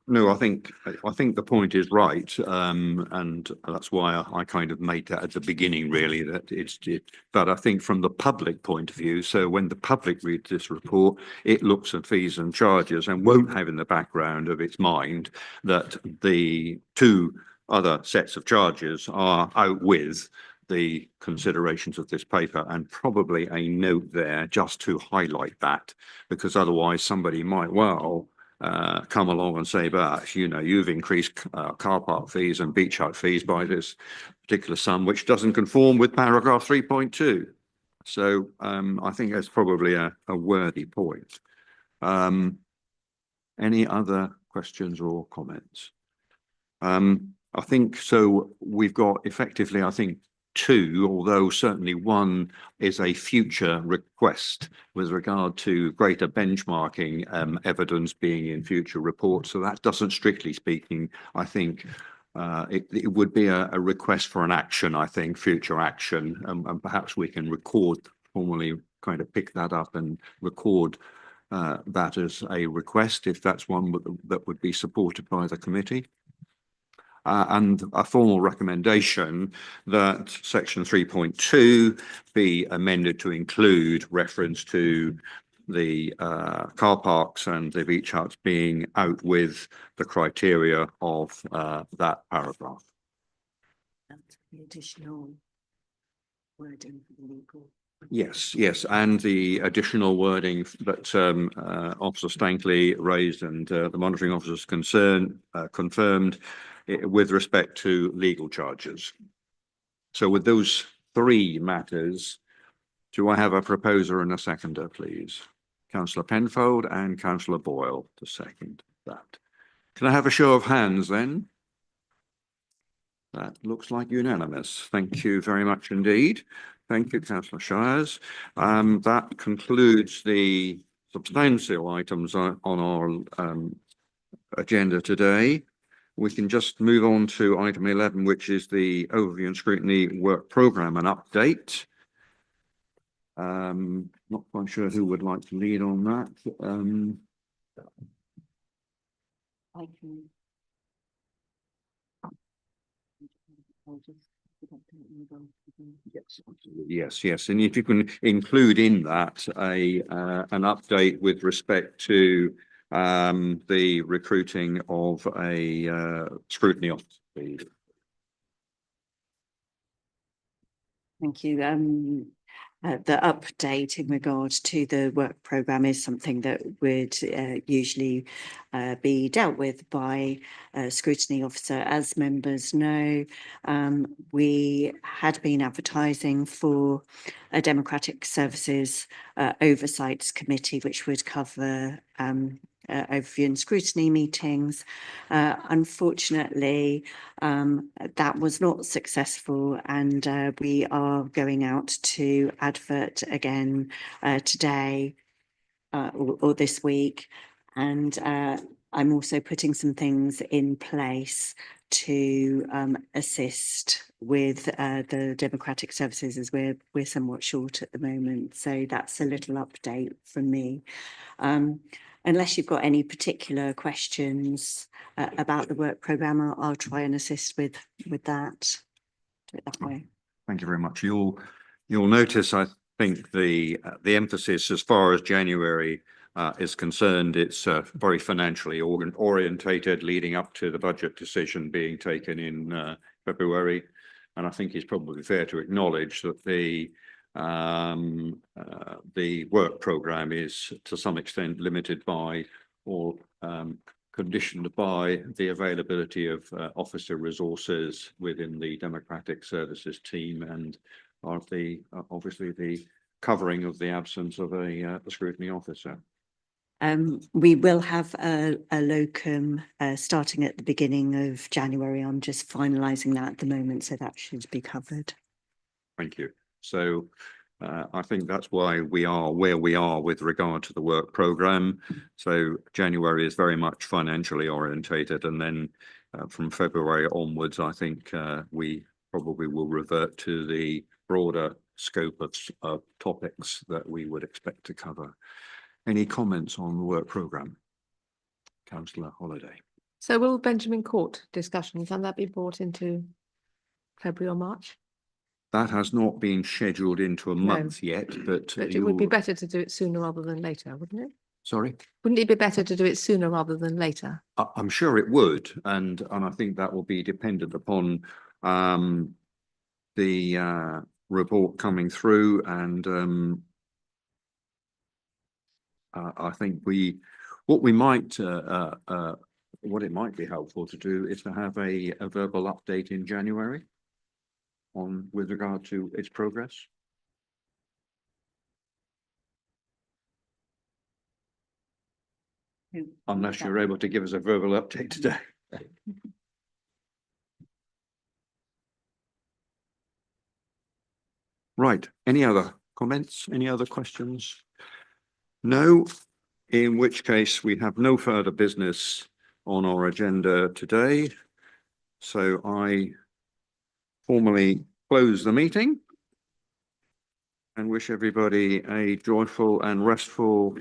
No, I think the point is right, and that's why I kind of made that at the beginning, really, that but I think from the public point of view, so when the public reads this report, it looks at fees and charges and won't have in the background of its mind that the 2 other sets of charges are out with the considerations of this paper, and probably a note there just to highlight that, because otherwise somebody might well come along and say, but you know, you've increased car park fees and beach hut fees by this particular sum, which doesn't conform with paragraph 3.2. So I think that's probably a worthy point. Any other questions or comments? I think so. We've got effectively, I think, 2, although certainly one is a future request with regard to greater benchmarking evidence being in future reports. So that doesn't, strictly speaking, I think it would be a request for an action, I think, future action, and perhaps we can formally kind of pick that up and record that as a request, if that's one that would be supported by the committee. And a formal recommendation that section 3.2 be amended to include reference to the car parks and the beach huts being out with the criteria of that paragraph. That's the additional wording for the legal. Yes, yes, and the additional wording that Officer Stankley raised and the monitoring officers confirmed with respect to legal charges. So with those 3 matters, do I have a proposer and a seconder, please? Councillor Penfold and Councillor Boyle to second that. Can I have a show of hands then? That looks like unanimous. Thank you very much indeed. Thank you, Councillor Shires. That concludes the substantial items on our agenda today. We can just move on to item 11, which is the overview and scrutiny work programme and update. Not quite sure who would like to lead on that. I can. Yes, and if you can include in that an update with respect to the recruiting of a scrutiny officer, please. Thank you. The update in regard to the work programme is something that would usually be dealt with by a scrutiny officer. As members know, we had been advertising for a Democratic Services Oversight Committee, which would cover overview and scrutiny meetings. Unfortunately, that was not successful, and we are going out to advert again today or this week. And I'm also putting some things in place to assist with the democratic services, as we're somewhat short at the moment. So that's a little update from me. Unless you've got any particular questions about the work programme, I'll try and assist with that. Do it that way. Thank you very much. You'll notice, I think, the emphasis as far as January is concerned. It's very financially orientated, leading up to the budget decision being taken in February. And I think it's probably fair to acknowledge that the work programme is to some extent limited by or conditioned by the availability of officer resources within the Democratic Services team and of the obviously the covering of the absence of a scrutiny officer. We will have a locum starting at the beginning of January. I'm just finalising that at the moment, so that should be covered. Thank you. So I think that's why we are where we are with regard to the work programme. So January is very much financially orientated, and then from February onwards, I think we probably will revert to the broader scope of topics that we would expect to cover. Any comments on the work programme? Councillor Holliday. So will Benjamin Court discussion, can that be brought into February or March? That has not been scheduled into a month yet, but But it would be better to do it sooner rather than later, wouldn't it? Sorry? Wouldn't it be better to do it sooner rather than later? I'm sure it would, and I think that will be dependent upon the report coming through, and I think what it might be helpful to do is to have a verbal update in January with regard to its progress. Unless you're able to give us a verbal update today. Right, any other comments, any other questions? No, in which case we have no further business on our agenda today. So I formally close the meeting and wish everybody a joyful and restful